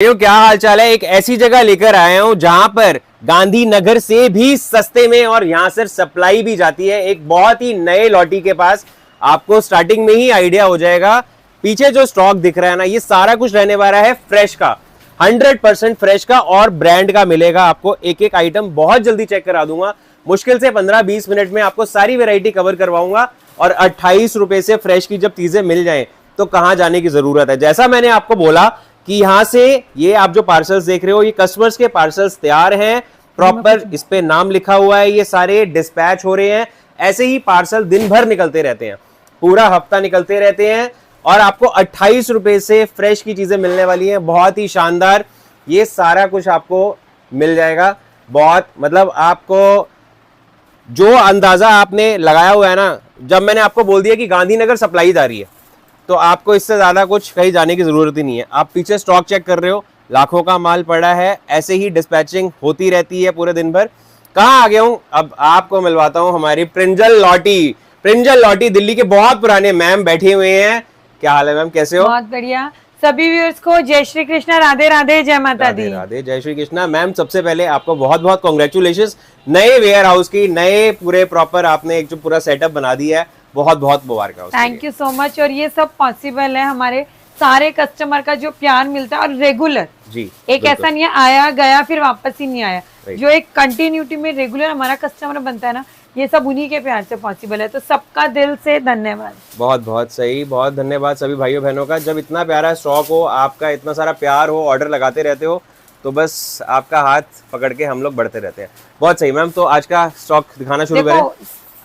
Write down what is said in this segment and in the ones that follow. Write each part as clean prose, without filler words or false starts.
क्या हाल चाल है। एक ऐसी जगह लेकर आया हूं जहां पर गांधीनगर से भी सस्ते में और यहां से सप्लाई भी जाती है। एक बहुत ही नए लॉटी के पास आपको स्टार्टिंग में ही आइडिया हो जाएगा। पीछे जो स्टॉक दिख रहा है ना, ये सारा कुछ रहने वाला है फ्रेश का, 100% फ्रेश का और ब्रांड का मिलेगा आपको। एक एक आइटम बहुत जल्दी चेक करा दूंगा, मुश्किल से 15-20 मिनट में आपको सारी वेराइटी कवर करवाऊंगा। और 28 रुपए से फ्रेश की जब चीजें मिल जाएं तो कहां जाने की जरूरत है। जैसा मैंने आपको बोला कि यहां से ये आप जो पार्सल्स देख रहे हो, ये कस्टमर्स के पार्सल्स तैयार हैं, प्रॉपर इस पे नाम लिखा हुआ है, ये सारे डिस्पैच हो रहे हैं। ऐसे ही पार्सल दिन भर निकलते रहते हैं, पूरा हफ्ता निकलते रहते हैं और आपको 28 रुपए से फ्रेश की चीजें मिलने वाली हैं। बहुत ही शानदार ये सारा कुछ आपको मिल जाएगा। बहुत मतलब आपको जो अंदाजा आपने लगाया हुआ है ना, जब मैंने आपको बोल दिया कि गांधीनगर सप्लाई जा रही है तो आपको इससे ज्यादा कुछ कहीं जाने की जरूरत ही नहीं है। आप पीछे स्टॉक चेक कर रहे हो, लाखों का माल पड़ा है, ऐसे ही डिस्पैचिंग होती रहती है पूरे दिन भर। कहाँ आ गया हूँ, अब आपको मिलवाता हूँ हमारी प्रिंजल लॉटी। प्रिंजल लॉटी दिल्ली के बहुत पुराने मैम बैठे हुए हैं। क्या हाल है मैम, कैसे हो? बहुत बढ़िया। सभी व्यूअर्स को जय श्री कृष्णा, राधे राधे, जय माता दी। राधे, जय श्री कृष्णा। मैम सबसे पहले आपको बहुत बहुत कॉन्ग्रेचुलेशन, नए वेयर हाउस की, नए पूरे प्रॉपर आपने एक जो पूरा सेटअप बना दिया है, बहुत बहुत मुबारक हो। Thank you so much. और ये सब पॉसिबल है हमारे सारे कस्टमर का जो प्यार मिलता है और रेगुलर जी, एक ऐसा नहीं है आया गया फिर वापस ही नहीं आया, जो एक कंटिन्यूटी में रेगुलर हमारा कस्टमर बनता है ना, ये सब उन्हीं के प्यार से पॉसिबल है। तो सबका दिल से धन्यवाद। बहुत बहुत सही, बहुत धन्यवाद सभी भाइयों बहनों का। जब इतना प्यारा स्टॉक हो, आपका इतना सारा प्यार हो, ऑर्डर लगाते रहते हो, तो बस आपका हाथ पकड़ के हम लोग बढ़ते रहते हैं। बहुत सही मैम, तो आज का स्टॉक दिखाना शुरू करें।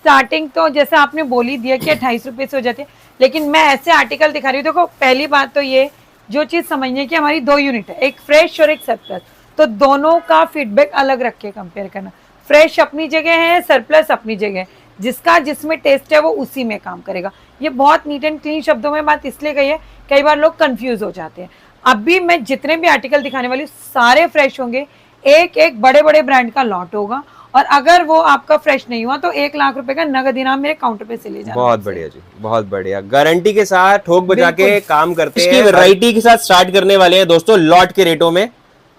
स्टार्टिंग तो जैसे आपने बोली दिया कि 28 रुपए से हो जाते हैं, लेकिन मैं ऐसे आर्टिकल दिखा रही हूँ। देखो पहली बात तो ये जो चीज समझने की, हमारी 2 यूनिट है, एक फ्रेश और एक सरप्लस, तो दोनों का फीडबैक अलग रख के कंपेयर करना। फ्रेश अपनी जगह है, सरप्लस अपनी जगह है, जिसका जिसमें टेस्ट है वो उसी में काम करेगा। ये बहुत नीट एंड क्लीन शब्दों में बात इसलिए कही है, कई बार लोग कंफ्यूज हो जाते हैं। अभी मैं जितने भी आर्टिकल दिखाने वाली सारे फ्रेश होंगे, एक एक बड़े बड़े ब्रांड का लॉट होगा। और अगर वो आपका फ्रेश नहीं हुआ तो 1 लाख रुपए का नगद इनाम मेरे काउंटर पे से ले जाना। बहुत बढ़िया जी, बहुत बढ़िया। गारंटी के साथ ठोक बजा के काम करते हैं। इसकी वैरायटी के साथ स्टार्ट करने वाले हैं दोस्तों, लॉट के रेटों में,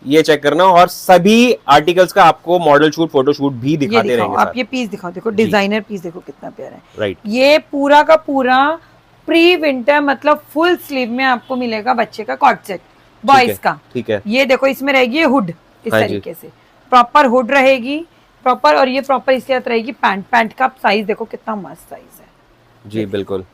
ये चेक करना। और सभी आर्टिकल्स का आपको मॉडल शूट, फोटो शूट भी दिखाते रहेंगे। आप ये पीस दिखाओ, देखो डिजाइनर पीस देखो कितना प्यारा है। राइट, ये पूरा का पूरा प्री विंटर मतलब फुल स्लीव में आपको मिलेगा बच्चे का कॉट सेट बॉयज का। ठीक है, ये देखो इसमें रहेगी हुड इस तरीके से, प्रॉपर हुड रहेगी प्रॉपर, और ये प्रॉपर इसके साथ रहेगी पैंट। पैंट का साइज देखो कितना मस्त साइज है जी, बिल्कुल।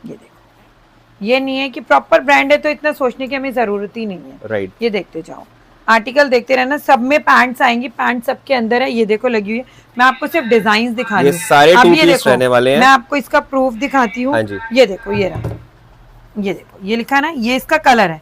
ये देखो, ये नहीं है कि प्रॉपर ब्रांड है तो इतना सोचने की हमें जरूरत ही नहीं है। राइट, ये देखते जाओ, आर्टिकल देखते रहना, सब में पैंट्स आएंगी, पैंट सबके अंदर है। ये देखो लगी हुई है, मैं आपको सिर्फ डिजाइन दिखा रही हूँ। सारे टू पीस रहने वाले हैं। मैं आपको इसका प्रूफ दिखाती हूँ। ये देखो, ये रहा, ये देखो, ये लिखा है ना, ये इसका कलर है।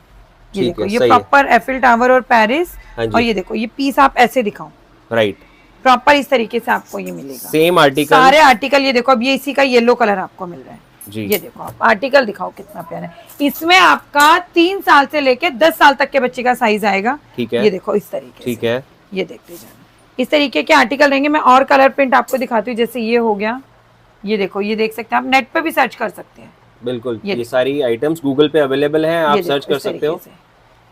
ये देखो, ये प्रॉपर एफिल टावर और पेरिस। और ये देखो, ये पीस आप ऐसे दिखाओ। राइट, प्रॉपर इस तरीके से आपको ये मिलेगा। सेम आर्टिकल, सारे आर्टिकल। ये देखो, अब ये इसी का येलो कलर आपको मिल रहा है जी। ये देखो, आप आर्टिकल दिखाओ कितना प्यारा है। इसमें आपका 3 साल से लेके 10 साल तक के बच्चे का साइज आएगा। ठीक है, ये देखो इस तरीके। ठीक है, ये देखते जाना, इस तरीके के आर्टिकल रहेंगे। मैं और कलर प्रिंट आपको दिखाती हूँ, जैसे ये हो गया, ये देखो, ये देख सकते हैं आप, नेट पे भी सर्च कर सकते हैं। बिल्कुल, ये सारी आइटम्स गूगल पे अवेलेबल हैं, आप सर्च कर सकते हो।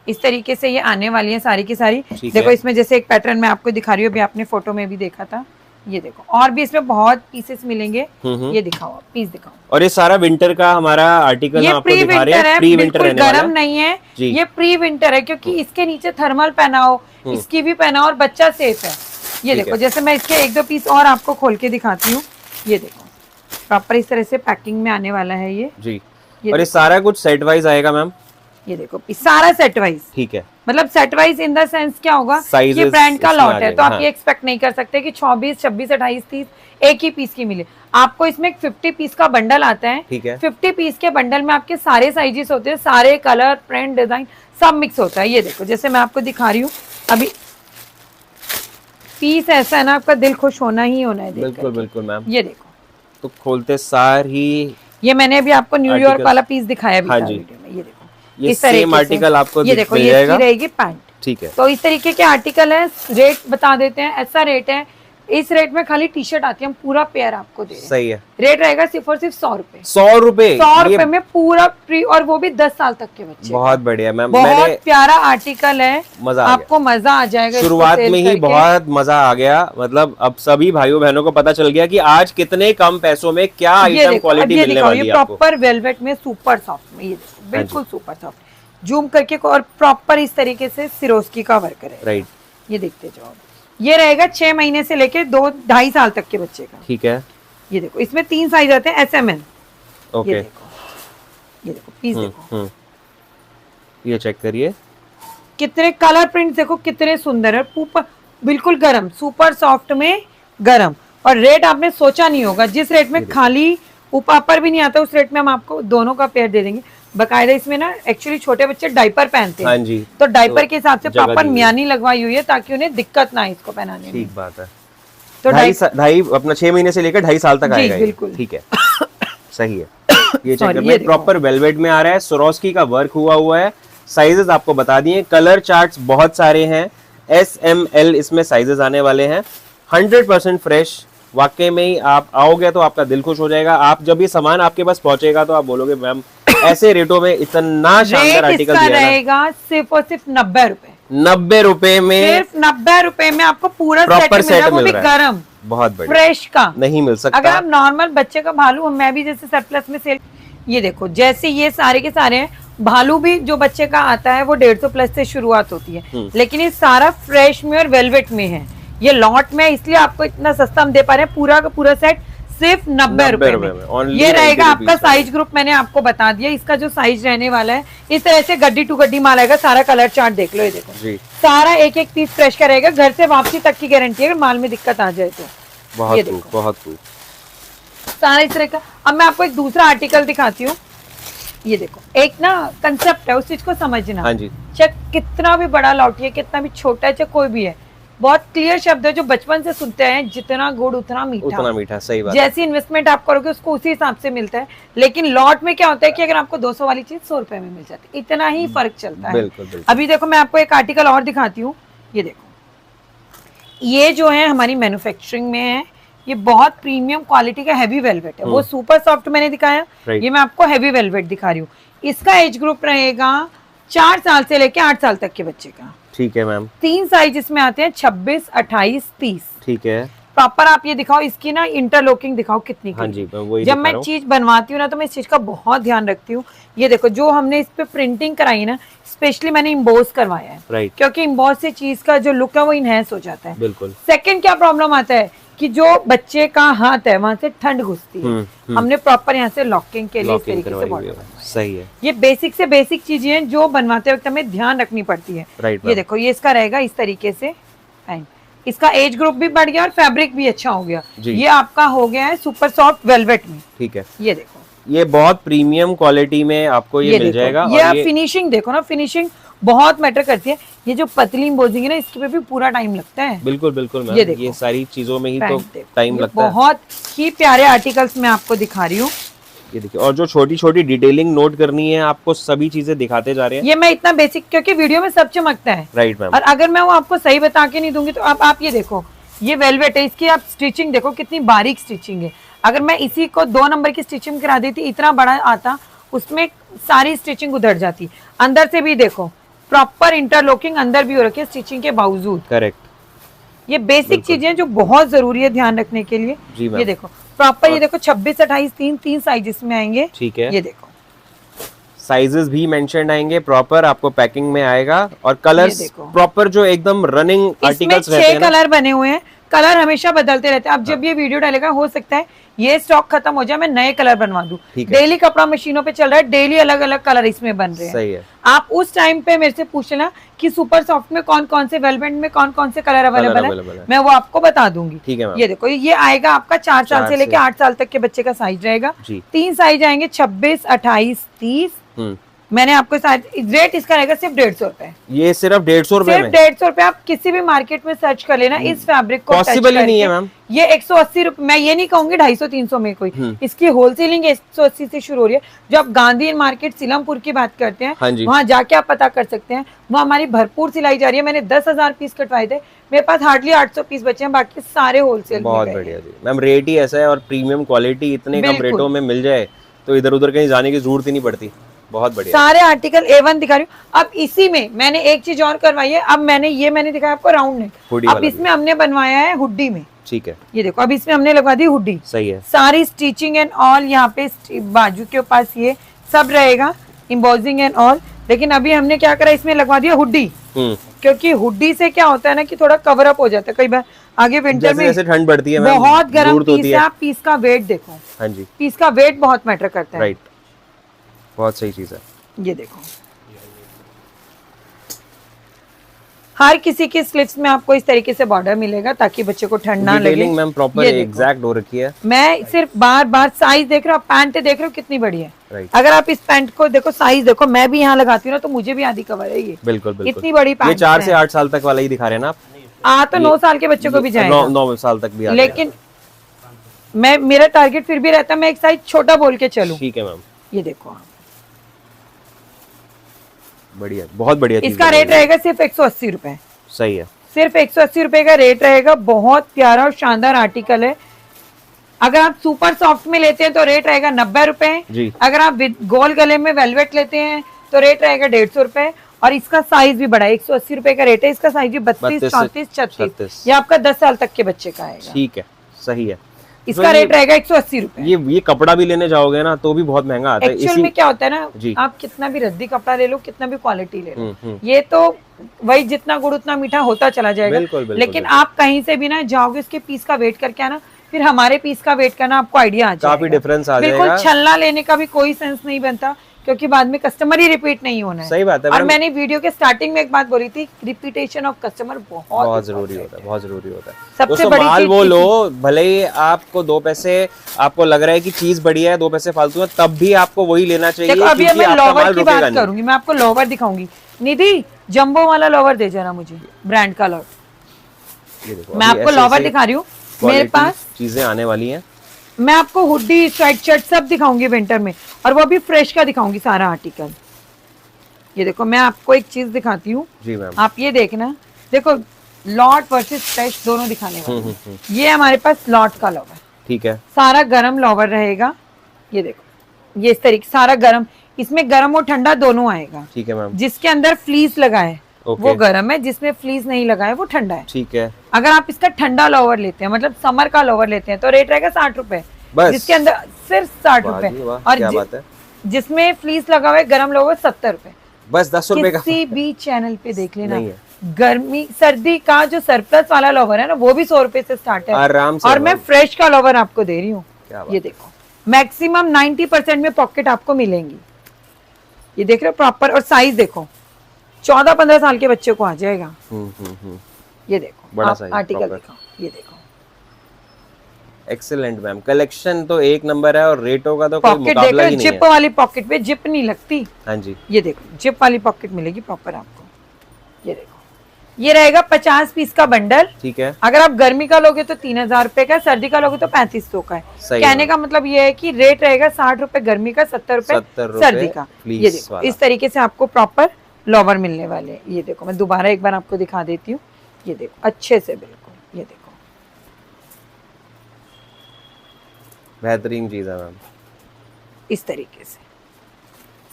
इस तरीके से ये आने वाली है सारी की सारी। देखो इसमें जैसे एक पैटर्न मैं आपको दिखा रही हूँ, अभी आपने फोटो में भी देखा था। ये देखो, और भी इसमें बहुत पीसेस मिलेंगे। ये दिखाओ, पीस दिखाओ। और ये सारा विंटर का हमारा आर्टिकल ये प्री विंटर है, बिल्कुल गर्म नहीं है, ये प्री विंटर है, क्योंकि इसके नीचे थर्मल पहनाओ, इसकी भी पहनाओ और बच्चा सेफ है। ये देखो, जैसे मैं इसके 1-2 पीस और आपको खोल के दिखाती हूँ। ये देखो, प्रॉपर इस तरह से पैकिंग में आने वाला है ये जी। और ये सारा कुछ सेट वाइज आएगा मैम। ये देखो, सारा सेट वाइज। ठीक है, मतलब set wise in the sense क्या होगा, ये ब्रांड का लॉट है, तो आप ये एक्सपेक्ट नहीं कर सकते कि 24, 26, 28, 30 एक ही पीस की मिले आपको। इसमें 50 पीस का बंडल आता है। ठीक है, 50 पीस के बंडल में आपके सारे साइजेस होते हैं, सारे कलर, प्रिंट, डिजाइन सब मिक्स होता है। ये देखो, जैसे मैं आपको दिखा रही हूँ, अभी पीस ऐसा है ना, आपका दिल खुश होना ही होना है। बिल्कुल बिल्कुल मैम। ये देखो, तो खोलते सार ही, ये मैंने अभी आपको न्यूयॉर्क वाला पीस दिखाया भी था वीडियो में। ये देखो, ये सेम आर्टिकल आपको ये देखो, ये रहेगी पैंट। ठीक है, तो इस तरीके के आर्टिकल है। रेट बता देते हैं, ऐसा रेट है इस रेट में खाली टी शर्ट आती है, हम पूरा पेयर आपको दे रहे हैं। सही है, रेट रहेगा सिर्फ और सिर्फ 100 रुपए। 100 रुपए, 100 रुपए में पूरा फ्री, और वो भी 10 साल तक के बच्चे। बहुत बढ़िया मैम, बहुत प्यारा आर्टिकल है, मजा आपको मजा आ जाएगा। शुरुआत में ही बहुत मजा आ गया, मतलब अब सभी भाइयों बहनों को पता चल गया कि आज कितने कम पैसों में क्या आइटम क्वालिटी मिलने वाली है आपको। प्रॉपर वेलवेट में सुपर सॉफ्ट में, ये देखो बिल्कुल सुपर सॉफ्ट, जूम करके और प्रॉपर इस तरीके से सिरोस्की का वर्क है। राइट, ये देखते जाओ, ये रहेगा 6 महीने से लेके 2-2.5 साल तक के बच्चे का। ठीक है, ये देखो इसमें 3 साइज आते हैं, SML। ओके, ये देखो पीस देखो, ये चेक करिए, कितने कलर प्रिंट देखो कितने सुंदर है, बिल्कुल गरम, सुपर सॉफ्ट में गरम। और रेट आपने सोचा नहीं होगा, जिस रेट में खाली ऊपर भी नहीं आता उस रेट में हम आपको दोनों का पेयर दे देंगे। बकायदा इसमें ना एक्चुअली छोटे बच्चे डाइपर पहनते हैं। हाँ जी, तो डाइपर के हिसाब से प्रॉपर मियानी लगवाई हुई है ताकि उन्हें दिक्कत ना इसको पहनाने में। ठीक बात है। तो ढाई अपना 6 महीने से लेकर 2.5 साल तक आएगा। बिल्कुल ठीक है, सही है। ये चेक करिए, प्रॉपर वेलवेट में आ रहा है, स्वरोस्की का वर्क हुआ है। साइजेस आपको बता दिए, कलर चार्ट्स बहुत सारे हैं, SML इसमें साइजेस आने वाले हैं। 100% फ्रेश, वाकई में ही आप आओगे तो आपका दिल खुश हो जाएगा। आप जब ये सामान आपके पास पहुंचेगा तो आप बोलोगे मैम ऐसे रेटों में इतना शानदार आर्टिकल दिया रहेगा सिर्फ और सिर्फ 90 रुपए। 90 रुपए में, सिर्फ 90 रुपए में आपको पूरा प्रॉपर सेट मिल रहा है, गरम, बहुत बढ़िया, फ्रेश का नहीं मिल सकता। अगर आप नॉर्मल बच्चे का भालू, मैं भी जैसे सरप्लस में सेल, ये देखो जैसे ये सारे के सारे हैं, भालू भी जो बच्चे का आता है वो 150 प्लस से शुरुआत होती है, लेकिन ये सारा फ्रेश में और वेलवेट में है। ये लॉट में, इसलिए आपको इतना सस्ता हम दे पा रहे हैं। पूरा का पूरा सेट सिर्फ 90 रुपए में। ये रहेगा आपका साइज ग्रुप, मैंने आपको बता दिया इसका जो साइज रहने वाला है। इस तरह से गड्डी टू गड्डी माल आएगा। सारा कलर चार्ट देख लो, ये देखो जी। सारा एक एक पीस फ्रेश का रहेगा, घर से वापसी तक की गारंटी है अगर माल में दिक्कत आ जाए तो। बहुत सारा इस तरह का। अब मैं आपको एक दूसरा आर्टिकल दिखाती हूँ। ये देखो, एक ना कंसेप्ट है, उस चीज को समझना। हाँ जी, चाहे कितना भी बड़ा लौटी है, कितना भी छोटा है, चाहे कोई भी है, बहुत क्लियर शब्द है जो बचपन से सुनते हैं, जितना गुड़ उतना मीठा। सही बात। जैसी इन्वेस्टमेंट आप करोगे उसको उसी हिसाब से मिलता है। लेकिन लॉट में क्या होता है कि अगर आपको 200 वाली चीज 100 रुपए में मिल जाती है, इतना ही फर्क चलता है। बिल्कुल। अभी देखो मैं आपको एक आर्टिकल और दिखाती हूँ। ये देखो, ये जो है हमारी मैन्युफैक्चरिंग में है, ये बहुत प्रीमियम क्वालिटी का हैवी वेलवेट है। वो सुपर सॉफ्ट मैंने दिखाया, ये मैं आपको हैवी वेलवेट दिखा रही हूँ। इसका एज ग्रुप रहेगा 4 साल से लेके 8 साल तक के बच्चे का। ठीक है मैम। 3 साइज इसमें आते हैं, 26, 28, 30। ठीक है। प्रॉपर आप ये दिखाओ, इसकी ना इंटरलॉकिंग दिखाओ कितनी। हाँ जी, वही जब मैं चीज बनवाती हूँ ना तो मैं इस चीज का बहुत ध्यान रखती हूँ। ये देखो जो हमने इस पे प्रिंटिंग कराई ना, स्पेशली मैंने इम्बोस करवाया है। राइट। क्योंकि इम्बोस से चीज का जो लुक है वो इनहेंस हो जाता है। बिल्कुल। सेकंड क्या प्रॉब्लम आता है कि जो बच्चे का हाथ है वहां से ठंड घुसती है। हमने प्रॉपर यहाँ से लॉकिंग के लिए इस तरीके से बॉर्डर बनवाया। सही है। ये बेसिक से बेसिक चीजें हैं जो बनवाते वक्त हमें ध्यान रखनी पड़ती है। राइट। ये देखो, ये इसका रहेगा इस तरीके से, इसका एज ग्रुप भी बढ़ गया और फैब्रिक भी अच्छा हो गया। ये आपका हो गया है सुपर सॉफ्ट वेलवेट में। ठीक है। ये देखो, ये बहुत प्रीमियम क्वालिटी में आपको ये मिल जाएगा। ये फिनिशिंग देखो ना, फिनिशिंग बहुत मैटर करती है। ये जो पतली एम्बोसिंग है ना, इसके पे भी पूरा टाइम लगता है। बिल्कुल मैम, ये सारी चीजों में ही तो टाइम लगता है। बहुत ही प्यारे आर्टिकल्स मैं आपको दिखा रही हूँ। ये देखिए, और जो छोटी छोटी डिटेलिंग नोट करनी है आपको, सभी चीजें दिखाते जा रहे हैं। ये मैं इतना बेसिक, क्योंकि वीडियो में सब चमकता है। Right ma'am. और अगर मैं वो आपको सही बता के नहीं दूंगी तो आप ये देखो, ये वेलवेट है, इसकी आप स्टिचिंग देखो कितनी बारीक स्टिचिंग है। अगर मैं इसी को 2 नंबर की स्टिचिंग करा देती, इतना बड़ा आता, उसमें सारी स्टिचिंग उधर जाती। अंदर से भी देखो, प्रॉपर इंटरलॉकिंग अंदर भी हो रखी है स्टिचिंग के बावजूद। करेक्ट। ये बेसिक चीजें जो बहुत जरूरी है ध्यान रखने के लिए। ये देखो प्रॉपर, ये देखो 26, 28, 3 साइजेस में आएंगे। ठीक है। ये देखो साइजेस भी मेंशन्ड आएंगे, प्रॉपर आपको पैकिंग में आएगा। और कलर्स प्रॉपर जो एकदम रनिंग आर्टिकल्स रहते हैं। 6 कलर बने हुए हैं, कलर हमेशा बदलते रहते हैं। अब जब ये वीडियो डालेगा हो सकता है ये स्टॉक खत्म हो जाए, मैं नए कलर बनवा दूं। डेली कपड़ा मशीनों पे चल रहा है, डेली अलग अलग कलर इसमें बन रहे हैं। सही है। आप उस टाइम पे मेरे से पूछ लेना कि सुपर सॉफ्ट में कौन कौन से, वेलवेट में कौन कौन से कलर अवेलेबल है, मैं वो आपको बता दूंगी। ठीक है। ये देखो, ये आएगा आपका 4 साल से लेके 8 साल तक के बच्चे का साइज रहेगा। 3 साइज आएंगे, 26, 28, 30। मैंने आपको रेट इसका रहेगा सिर्फ 150 रुपए। ये सिर्फ 150 रुपए में? 150 रुपए। आप किसी भी मार्केट में सर्च कर लेना इस फैब्रिक को, पॉसिबल ही नहीं है मैम। ये 180 रुपए, मैं ये नहीं कहूंगी 250-300 में कोई, इसकी होलसेलिंग 180 से शुरू हो रही है। जो आप गांधी मार्केट सीलमपुर की बात करते हैं, वहाँ जाके आप पता कर सकते हैं, वहाँ हमारी भरपूर सिलाई जा रही है। मैंने 10,000 पीस कटवाए थे, मेरे पास हार्डली 800 पीस बचे हैं, बाकी सारे होलसेल। बहुत बढ़िया जी मैम, रेट ही ऐसा है और प्रीमियम क्वालिटी इतने कम रेटों में मिल जाए तो इधर उधर कहीं जाने की जरूरत ही नहीं पड़ती। बहुत बढ़िया, सारे आर्टिकल A1 दिखा रही हूँ। अब इसी में मैंने एक चीज और करवाई है। अब मैंने दिखाया आपको राउंड नेक, अब इसमें हमने बनवाया है हुडी में। ठीक है, ये देखो, अब इसमें हमने लगा दी हुडी। सही है। सारी स्टिचिंग एंड ऑल, यहाँ पे बाजू के पास ये सब रहेगा, एम्बोजिंग एंड ऑल। लेकिन अभी हमने क्या करा, इसमें लगवा दिया हुडी, क्योंकि हुडी से क्या होता है ना कि थोड़ा कवर अप हो जाता है कई बार आगे विंटर में, जैसे ठंड बढ़ती है, बहुत गर्म पीस है। आप पीस का वेट देखो। हाँ जी, पीस का वेट बहुत मैटर करता है। राइट, बहुत सही चीज है। ये देखो, हर किसी की स्लीव्स में आपको इस तरीके से बॉर्डर मिलेगा ताकि बच्चे को ठंड ना लगे। मैम प्रॉपर एग्जैक्ट हो रखी है। मैं सिर्फ बार बार साइज देख रहा हूँ, पैंट देख रहे हो कितनी बड़ी है। अगर आप इस पैंट को देखो, साइज देखो, मैं भी यहाँ लगाती हूँ ना तो मुझे भी आधी कवर है ये। बिल्कुल बिल्कुल, इतनी बड़ी पैंट। ये 4 से 8 साल तक वाला ही दिखा रहे हैं ना आप? तो 9 साल के बच्चे को भी जाएगा, 9 साल तक भी। लेकिन मेरा टारगेट फिर भी रहता है मैं एक साइज छोटा बोल के चलूं। ठीक है मैम, ये देखो आप, बढ़िया, बहुत बढ़िया। इसका रेट रहेगा सिर्फ 180 रुपए। सही है, सिर्फ 180 रुपए का रेट रहेगा। बहुत प्यारा और शानदार आर्टिकल है। अगर आप सुपर सॉफ्ट में लेते हैं तो रेट रहेगा 90 रुपए। अगर आप गोल गले में वेलवेट लेते हैं तो रेट रहेगा 150 रुपए। और इसका साइज भी बड़ा है, 180 रुपए का रेट है। इसका साइज भी 32, 34, 36, ये आपका 10 साल तक के बच्चे का आएगा। ठीक है, सही है। इसका रेट रहेगा 180 रुपए। ये कपड़ा भी लेने जाओगे ना तो भी बहुत महंगा आता है। एक्चुअल में क्या होता है ना, आप कितना भी रद्दी कपड़ा ले लो, कितना भी क्वालिटी ले लो, ये तो वही जितना गुड़ उतना मीठा होता चला जाएगा। लेकिन आप कहीं से भी ना जाओगे, इसके पीस का वेट करके आना, फिर हमारे पीस का वेट करना, आपको आइडिया आ जाएगा, काफी डिफरेंस आ जाएगा। बिल्कुल छलना लेने का भी कोई सेंस नहीं बनता, क्योंकि बाद में कस्टमर ही रिपीट नहीं होना है। सही बात है। और मैंने वीडियो के स्टार्टिंग में एक बात बोली थी, रिपीटेशन ऑफ कस्टमर बहुत जरूरी होता है, बहुत जरूरी होता है। सबसे बड़ी माल वो लो, भले ही आपको 2 पैसे आपको लग रहा है कि चीज बढ़िया है, 2 पैसे फालतू है, तब भी आपको वही लेना चाहिए। देखो, अभी मैं लोवर की बात करूंगी, मैं आपको लोवर दिखाऊंगी। निधि, जंबो वाला लोवर दे जाना मुझे, ब्रांड का लोवर। मैं आपको लोवर दिखा रही हूँ, मेरे पास चीजें आने वाली हैं। मैं आपको हुडी, स्वेट शर्ट सब दिखाऊंगी विंटर में, और वो भी फ्रेश का दिखाऊंगी सारा आर्टिकल। ये देखो, मैं आपको एक चीज दिखाती हूँ जी मैम, आप ये देखना। देखो, लॉट वर्सेस फ्रेश दोनों दिखाने वाले हैं। ये हमारे पास लॉट का लोवर, ठीक है, सारा गरम लोवर रहेगा। ये देखो, ये इस तरीके सारा गरम, इसमें गरम और ठंडा दोनों आएगा। ठीक है मैम। जिसके अंदर फ्लीस लगा है वो गरम है, जिसमें फ्लीस नहीं लगा है वो ठंडा है। ठीक है। अगर आप इसका ठंडा लोवर लेते हैं, मतलब समर का लोवर लेते हैं, तो रेट रहेगा 60 रुपए, जिसके अंदर सिर्फ 60 रुपए। और जिसमें फ्लीस लगा हुआ है गरम लोवर 70 रुपए, बस 10 रुपए का। किसी भी चैनल पे देख लेना, गर्मी सर्दी का जो सरप्लस वाला लोवर है ना, वो भी 100 रुपए से स्टार्ट है आराम से। और मैं फ्रेश का लोवर आपको दे रही हूँ। ये देखो, मैक्सिमम 90% में पॉकेट आपको मिलेंगी। ये देख रहे हो प्रॉपर, और साइज देखो, 14-15 साल के बच्चे को आ जाएगा। ये देखो, बड़ा साइज आर्टिकल देखो, ये देखो, एक्सेलेंट मैम। कलेक्शन तो एक नंबर है और रेटों का तो कोई मुकाबला ही नहीं है। जिप वाली पॉकेट पे जिप नहीं लगती। हाँ जी, ये देखो, जिप वाली पॉकेट मिलेगी प्रॉपर आपको। ये देखो, ये रहेगा 50 पीस का बंडल। ठीक है। अगर आप गर्मी का लोगे तो 3000 रुपए का, सर्दी का लोगे तो 3500 का है। कहने का मतलब ये है कि रेट रहेगा 60 रुपए गर्मी का, 70 रुपए सर्दी का। ये देखो, इस तरीके से आपको प्रॉपर लोवर मिलने वाले। ये देखो, मैं दोबारा एक बार आपको दिखा देती हूँ। ये देखो, अच्छे से बिल्कुल, ये देखो, बेहतरीन चीज है मैम। इस तरीके से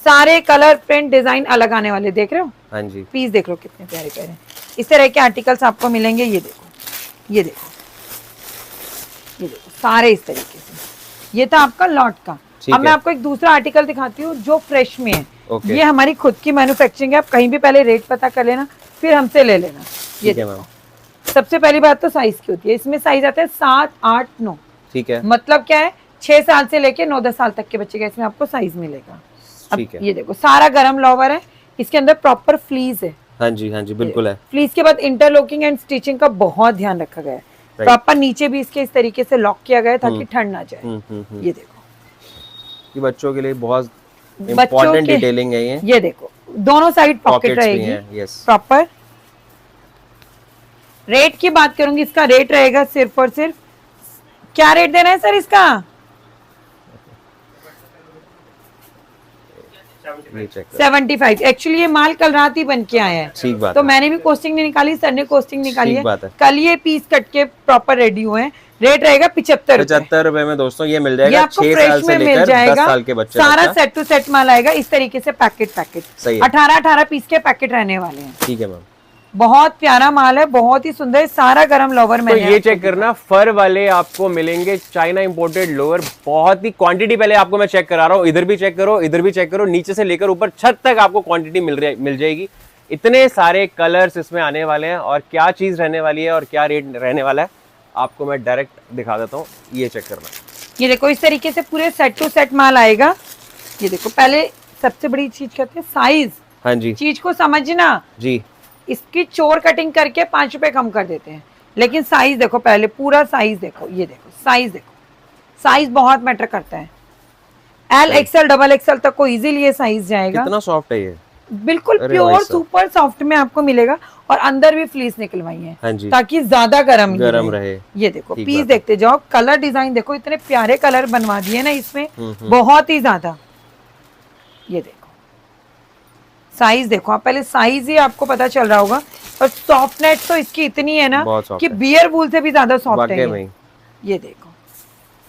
सारे कलर, प्रिंट, डिजाइन अलग आने वाले, देख रहे हो? हाँ जी। पीस देख लो कितने प्यारे प्यारे, इस तरह के आर्टिकल्स आपको मिलेंगे। ये देखो, ये देखो, ये देखो, सारे इस तरीके से। ये था आपका लॉट का। अब मैं आपको एक दूसरा आर्टिकल दिखाती हूँ जो फ्रेश में है। ये हमारी खुद की मैन्युफैक्चरिंग है, आप कहीं भी पहले रेट पता कर लेना, फिर हमसे ले लेना। ये देखो, सबसे पहली बात तो साइज की होती है। इसमें साइज आता है 7, 8, 9। ठीक है। मतलब क्या है, 6 साल से लेके 9-10 साल तक के बच्चे का इसमें आपको साइज मिलेगा। अब ये देखो, सारा गरम लोवर है, इसके अंदर प्रॉपर फ्लीस है। हाँ जी, हाँ जी, बिल्कुल है। फ्लीस के बाद इंटरलॉकिंग एंड स्टिचिंग का बहुत ध्यान रखा गया है। प्रॉपर नीचे भी इसके इस तरीके से लॉक किया गया है ताकि ठंड ना जाए। ये देखो, ये बच्चों के लिए बहुत इम्पोर्टेंट डिटेलिंग है ये देखो दोनों साइड पॉकेट रहेगी प्रॉपर। रेट की बात करूंगी, इसका रेट रहेगा सिर्फ और सिर्फ, क्या रेट देना है सर इसका? 75। एक्चुअली ये माल कल रात ही बन के आया है, ठीक बात तो मैंने भी कोस्टिंग नहीं निकाली, सर ने कोस्टिंग निकाली है। कल ये पीस कट के प्रॉपर रेडी हुए हैं। रेट रहेगा 75 रुपए में दोस्तों ये मिल जाएगा। आपको फ्रेश में मिल जाएगा, सारा सेट टू सेट माल आएगा इस तरीके से, पैकेट 18 पीस के पैकेट रहने वाले हैं। ठीक है मैम, बहुत प्यारा माल है, बहुत ही सुंदर, सारा गरम लोवर में। तो ये चेक करना, फर वाले आपको मिलेंगे, चाइना इंपोर्टेड लोवर, बहुत ही क्वांटिटी पहले आपको मैं चेक करा रहा हूँ, इधर भी चेक करो, इधर भी चेक करो, नीचे से लेकर ऊपर छत तक आपको क्वांटिटी मिल जाएगी। इतने सारे कलर्स इसमें आने वाले हैं, और क्या चीज रहने वाली है और क्या रेट रहने वाला है आपको मैं डायरेक्ट दिखा देता हूँ। ये चेक करना, ये देखो इस तरीके से पूरे सेट टू सेट माल आएगा। ये देखो, पहले सबसे बड़ी चीज कहते हैं साइज। हाँ जी, चीज को समझना जी, इसकी चोर कटिंग करके 5 रुपए कम कर देते हैं, लेकिन साइज देखो, पहले पूरा साइज देखो। ये देखो साइज, देखो साइज बहुत मैटर करता है। एल एक्सएल डबल एक्सएल तक को इजीली ये साइज जाएगा। कितना सॉफ्ट है ये, बिल्कुल प्योर सुपर सॉफ्ट में आपको मिलेगा, और अंदर भी फ्लीस निकलवाई है, हाँ जी, ताकि ज्यादा गर्म रहे। ये देखो पीस देखते जाओ, कलर डिजाइन देखो, इतने प्यारे कलर बनवा दिए ना इसमें, बहुत ही ज्यादा। ये देखो साइज देखो, आप पहले साइज ही आपको पता चल रहा होगा, और सॉफ्टनेस तो इसकी इतनी है ना कि बियर वूल से भी ज्यादा सॉफ्ट है ये देखो,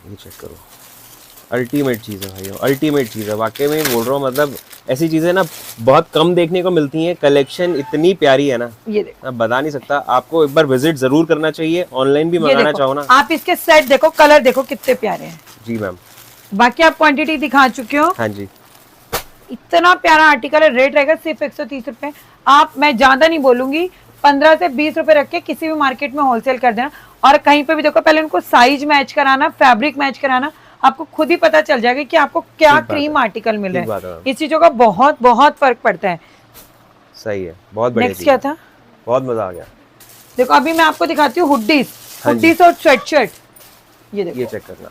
ये चेक करो, अल्टीमेट चीज है भाई, अल्टीमेट चीज है, वाकई में बोल रहा हूँ। मतलब ऐसी चीजें ना बहुत कम देखने को मिलती हैं, कलेक्शन इतनी प्यारी है ना, ये देखो मैं बता नहीं सकता, आपको एक बार विजिट जरूर करना चाहिए। ऑनलाइन भी मंगाना चाहो ना, आप इसके सेट देखो, कलर देखो कितने प्यारे हैं। जी मैम, बाकी आप क्वांटिटी दिखा चुके हो। हाँ जी, इतना प्यारा आर्टिकल है। रेट रहेगा सिर्फ 130 रुपए। आप, मैं ज्यादा नहीं बोलूंगी, 15 से 20 रुपए रख के किसी भी मार्केट में होलसेल कर देना, और कहीं पे भी देखो, पहले उनको साइज मैच कराना, फैब्रिक मैच कराना, आपको खुद ही पता चल जाएगा कि आपको क्या क्रीम आर्टिकल मिल रहा है। इस चीजों का बहुत बहुत फर्क पड़ता है। सही है, बहुत बढ़िया। नेक्स्ट क्या था? बहुत मजा आ गया। देखो अभी मैं आपको दिखाती हूँ हुडीज और स्वेटशर्ट। ये देखो, ये चेक करना,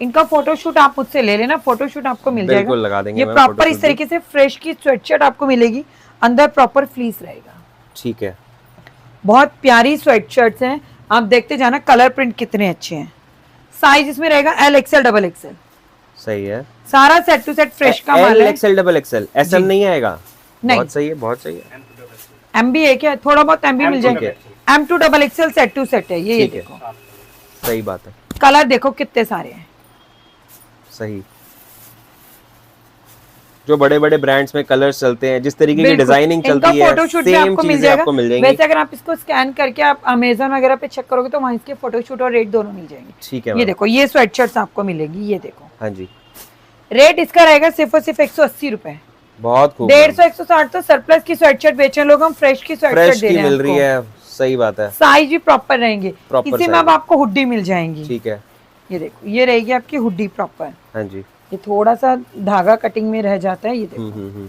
इनका फोटोशूट आप मुझसे ले लेना, फोटोशूट आपको मिल जाएगा, बिल्कुल लगा देंगे। ये प्रॉपर इस तरीके से फ्रेश की स्वेटशर्ट आपको मिलेगी, अंदर प्रॉपर फ्लीस रहेगा। ठीक है, बहुत प्यारी स्वेटशर्ट्स हैं, आप देखते जाना, कलर प्रिंट कितने अच्छे हैं। साइज इसमें रहेगा एल एक्सएल डबल एक्सएल। सही है, सारा सेट टू सेट फ्रेश का माल है। L XL double XL, SM नहीं आएगा? नहीं, बहुत सही है, बहुत सही है। एम भी है क्या? थोड़ा बहुत एम भी मिल जाएगा। M2 double XL set to set है ये देखो, सही बात है। कलर देखो कितने सारे हैं। सही, जो बड़े बड़े ब्रांड्स में कलर्स चलते हैं, जिस तरीके की डिजाइनिंग चलती है, फोटोशूट भी आपको मिल जाएगा। वैसे अगर आप इसको स्कैन करके आप अमेज़न वगैरह पे चेक करोगे तो वहाँ इसके फोटोशूट और रेट दोनों मिल जाएंगे। ठीक है, ये देखो, ये स्वेटशर्ट्स आपको मिलेगी, ये देखो। हाँ जी, रेट इसका रहेगा सिर्फ और सिर्फ 180 रुपए। बहुत खूब। 150-160 तो सरप्लस की स्वेटशर्ट बेच रहे लोग, हम फ्रेश की स्वेटशर्ट दे रहे हैं, मिल रही है। सही बात है, साइज भी प्रॉपर रहेंगे। इसी में अब आपको हुडी मिल जाएंगी। ठीक है, ये देखो, ये रहेगी आपकी हुडी प्रॉपर। हाँ जी, ये थोड़ा सा धागा कटिंग में रह जाता है। ये देखो,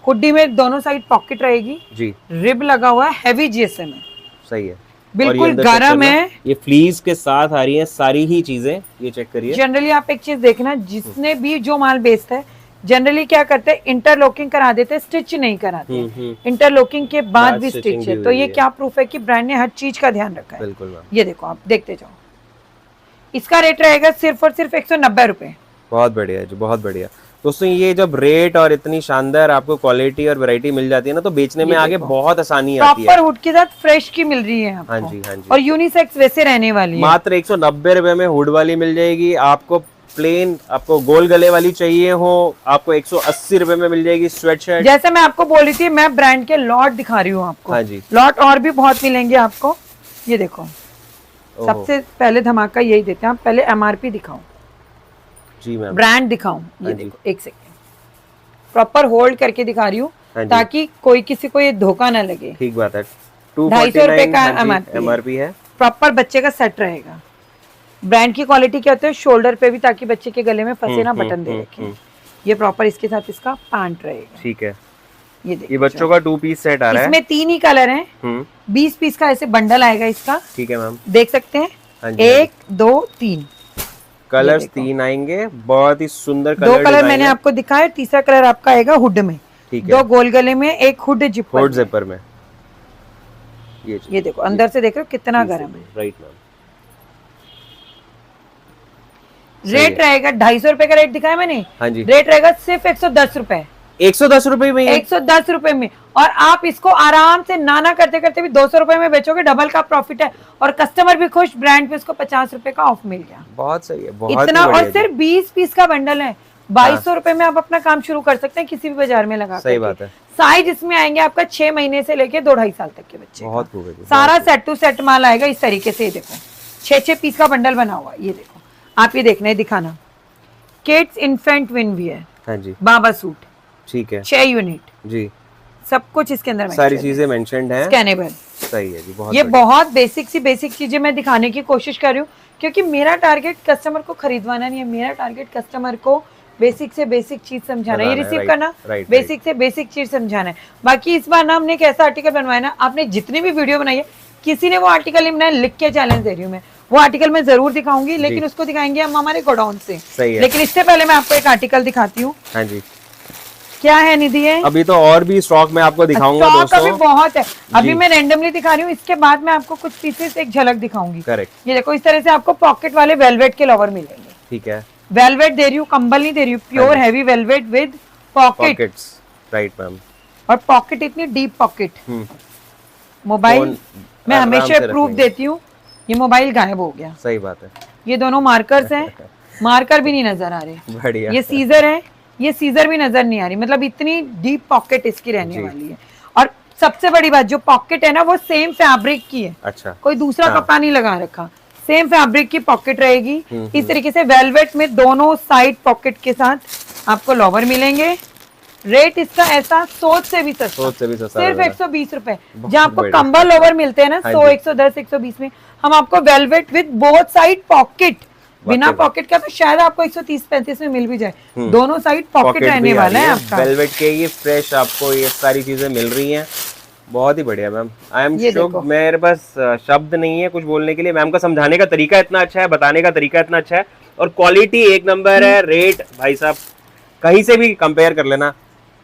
हुडी में दोनों साइड पॉकेट रहेगी जी, रिब लगा हुआ है, हैवी जीएसएम है। सही है, बिल्कुल गर्म है। ये फ्लीस के साथ आ रही है सारी ही चीजें, ये चेक करिए। जनरली आप एक चीज देखना, जिसने भी जो माल बेचता है जनरली क्या करते हैं, इंटरलॉकिंग करा देते हैं, स्टिच नहीं कराते। इंटरलॉकिंग के बाद भी स्टिच है, तो ये क्या प्रूफ है कि ब्रांड ने हर चीज का ध्यान रखा है। बिल्कुल, ये देखो, आप देखते जाओ। इसका रेट रहेगा सिर्फ और सिर्फ 190 रुपए। बहुत बढ़िया है जी, बहुत बढ़िया। दोस्तों ये जब रेट और इतनी शानदार आपको क्वालिटी और वैरायटी मिल जाती है ना, तो बेचने में आगे बहुत आसानी आती है। प्रॉपर हुड के साथ फ्रेश की मिल रही है आपको। हाँ जी, हाँ जी, और यूनिसेक्स वैसे रहने वाली है। मात्र 190 रुपए में हुड वाली मिल जाएगी आपको। प्लेन आपको गोल गले वाली चाहिए हो, आपको 180 रुपए में मिल जाएगी स्वेटशर्ट। जैसे मैं आपको बोल रही थी, मैं ब्रांड के लॉट दिखा रही हूँ आपको। हाँ जी, लॉट और भी बहुत मिलेंगे आपको। ये देखो, सबसे पहले धमाका यही देते हैं। आप पहले MRP दिखाओ जी मैम, ब्रांड दिखाऊं। ये देखो, एक सेकेंड, प्रॉपर होल्ड करके दिखा रही हूँ ताकि कोई किसी को ये धोखा ना लगे। ठीक बात है। 250 रुपए का MRP है। प्रॉपर बच्चे का सेट रहेगा। ब्रांड की क्वालिटी क्या होती है, शोल्डर पे भी, ताकि बच्चे के गले में फंसे ना, बटन दे रखे। ये प्रॉपर इसके साथ इसका पैंट रहेगा। ठीक है, ये देखिए, ये बच्चों का 2 पीस सेट आ रहा है। इसमें 3 ही कलर हैं। 20 पीस का ऐसे बंडल आएगा इसका। ठीक है मैम, देख सकते हैं। 1 2 3 कलर्स 3 आएंगे, बहुत ही सुंदर कलर। 2 कलर मैंने आपको दिखाया, तीसरा कलर आपका आएगा हुड में। ठीक है, 2 गोल गले में, एक हुड जिपर में। ये देखो अंदर से देख रहे हो कितना गर्म है। Right ma'am. रेट रहेगा 250 रुपए का रेट दिखाया मैंने। हाँ जी। रेट रहेगा सिर्फ 110 रुपए। 110 रुपए में, 110 रुपए में। और आप इसको आराम से नाना करते करते भी 200 रुपए में बेचोगे, डबल का प्रॉफिट है। और कस्टमर भी खुश, ब्रांड पे इसको 50 रुपए का ऑफ मिल गया। बहुत सही है, बहुत इतना। और सिर्फ 20 पीस का बंडल है, 2200 रुपए में आप अपना काम शुरू कर सकते हैं किसी भी बाजार में लगा। सही बात है। साइज इसमें आएंगे आपका 6 महीने से लेके 2-2.5 साल तक के बच्चे। बहुत खूब है, सारा सेट टू सेट माल आएगा इस तरीके से। देखो 6-6 पीस का बंडल बना हुआ। ये देखो, आप ये देखना है, दिखाना। Kids infant win wear. हाँ जी। बाबा सूट, ठीक है, 6 यूनिट जी, सब कुछ इसके अंदर सारी चीजें मेंशन्ड हैं। स्कैनेबल। सही है जी, बहुत। ये बहुत बेसिक चीजें मैं दिखाने की कोशिश कर रही हूँ, क्योंकि मेरा टारगेट कस्टमर को खरीदवाना नहीं है, मेरा टारगेट कस्टमर को बेसिक से बेसिक चीज समझाना है, ये रिसीव करना, बेसिक से बेसिक चीज समझाना है। बाकी इस बार ना हमने एक ऐसा आर्टिकल बनवाया ना, आपने जितनी भी वीडियो बनाई है, किसी ने वो आर्टिकल नहीं बनाया, लिख के चैलेंज दे रही हूँ मैं, वो आर्टिकल मैं जरूर दिखाऊंगी, लेकिन उसको दिखाएंगे हम हमारे गोडाउन से। लेकिन इससे पहले मैं आपको एक आर्टिकल दिखाती हूँ। हाँ जी। क्या है निधि है? अभी तो और भी स्टॉक में आपको दिखाऊंगा दोस्तों। अभी बहुत है, अभी मैं रैंडमली दिखा रही हूँ, इसके बाद मैं आपको कुछ पीसेस एक झलक दिखाऊंगी। करेक्ट। ये देखो, इस तरह से आपको पॉकेट वाले वेलवेट के लवर मिलेंगे। ठीक है, वेलवेट दे रही हूँ, कंबल नहीं दे रही हूँ, pure heavy velvet with pockets. Right ma'am. और पॉकेट इतनी डीप पॉकेट। मोबाइल मैं हमेशा प्रूफ देती हूँ, ये मोबाइल गायब हो गया। सही बात है। ये दोनों मार्कर्स हैं, मार्कर भी नहीं नजर आ रहे। बढ़िया। ये सीजर है, ये सीजर भी नजर नहीं आ रही, मतलब इतनी डीप पॉकेट इसकी रहने वाली है। और सबसे बड़ी बात, जो पॉकेट है ना वो सेम फैब्रिक की है। अच्छा। कोई दूसरा कपड़ा नहीं लगा रखा, सेम फैब्रिक की पॉकेट रहेगी। इस तरीके से वेलवेट में दोनों साइड पॉकेट के साथ आपको लॉवर मिलेंगे। रेट इसका ऐसा सोच से भी सस्ता, सिर्फ 120 रुपए। जहाँ आपको कंबल लोवर मिलते हैं ना 100, 110, 120 में, हम आपको velvet with both side pocket, बिना पॉकेट का तो शायद आपको 130-135 में मिल भी जाए। दोनों साइड पॉकेट रहने वाला है आपका। वेलवेट के ये फ्रेश आपको ये सारी चीजें मिल रही हैं, बहुत ही बढ़िया मैम। आई एम श्योर, मेरे पास शब्द नहीं है कुछ बोलने के लिए। मैम का समझाने का तरीका इतना अच्छा है, बताने का तरीका इतना अच्छा है, और क्वालिटी एक नंबर है। रेट भाई साहब कहीं से भी कंपेयर कर लेना,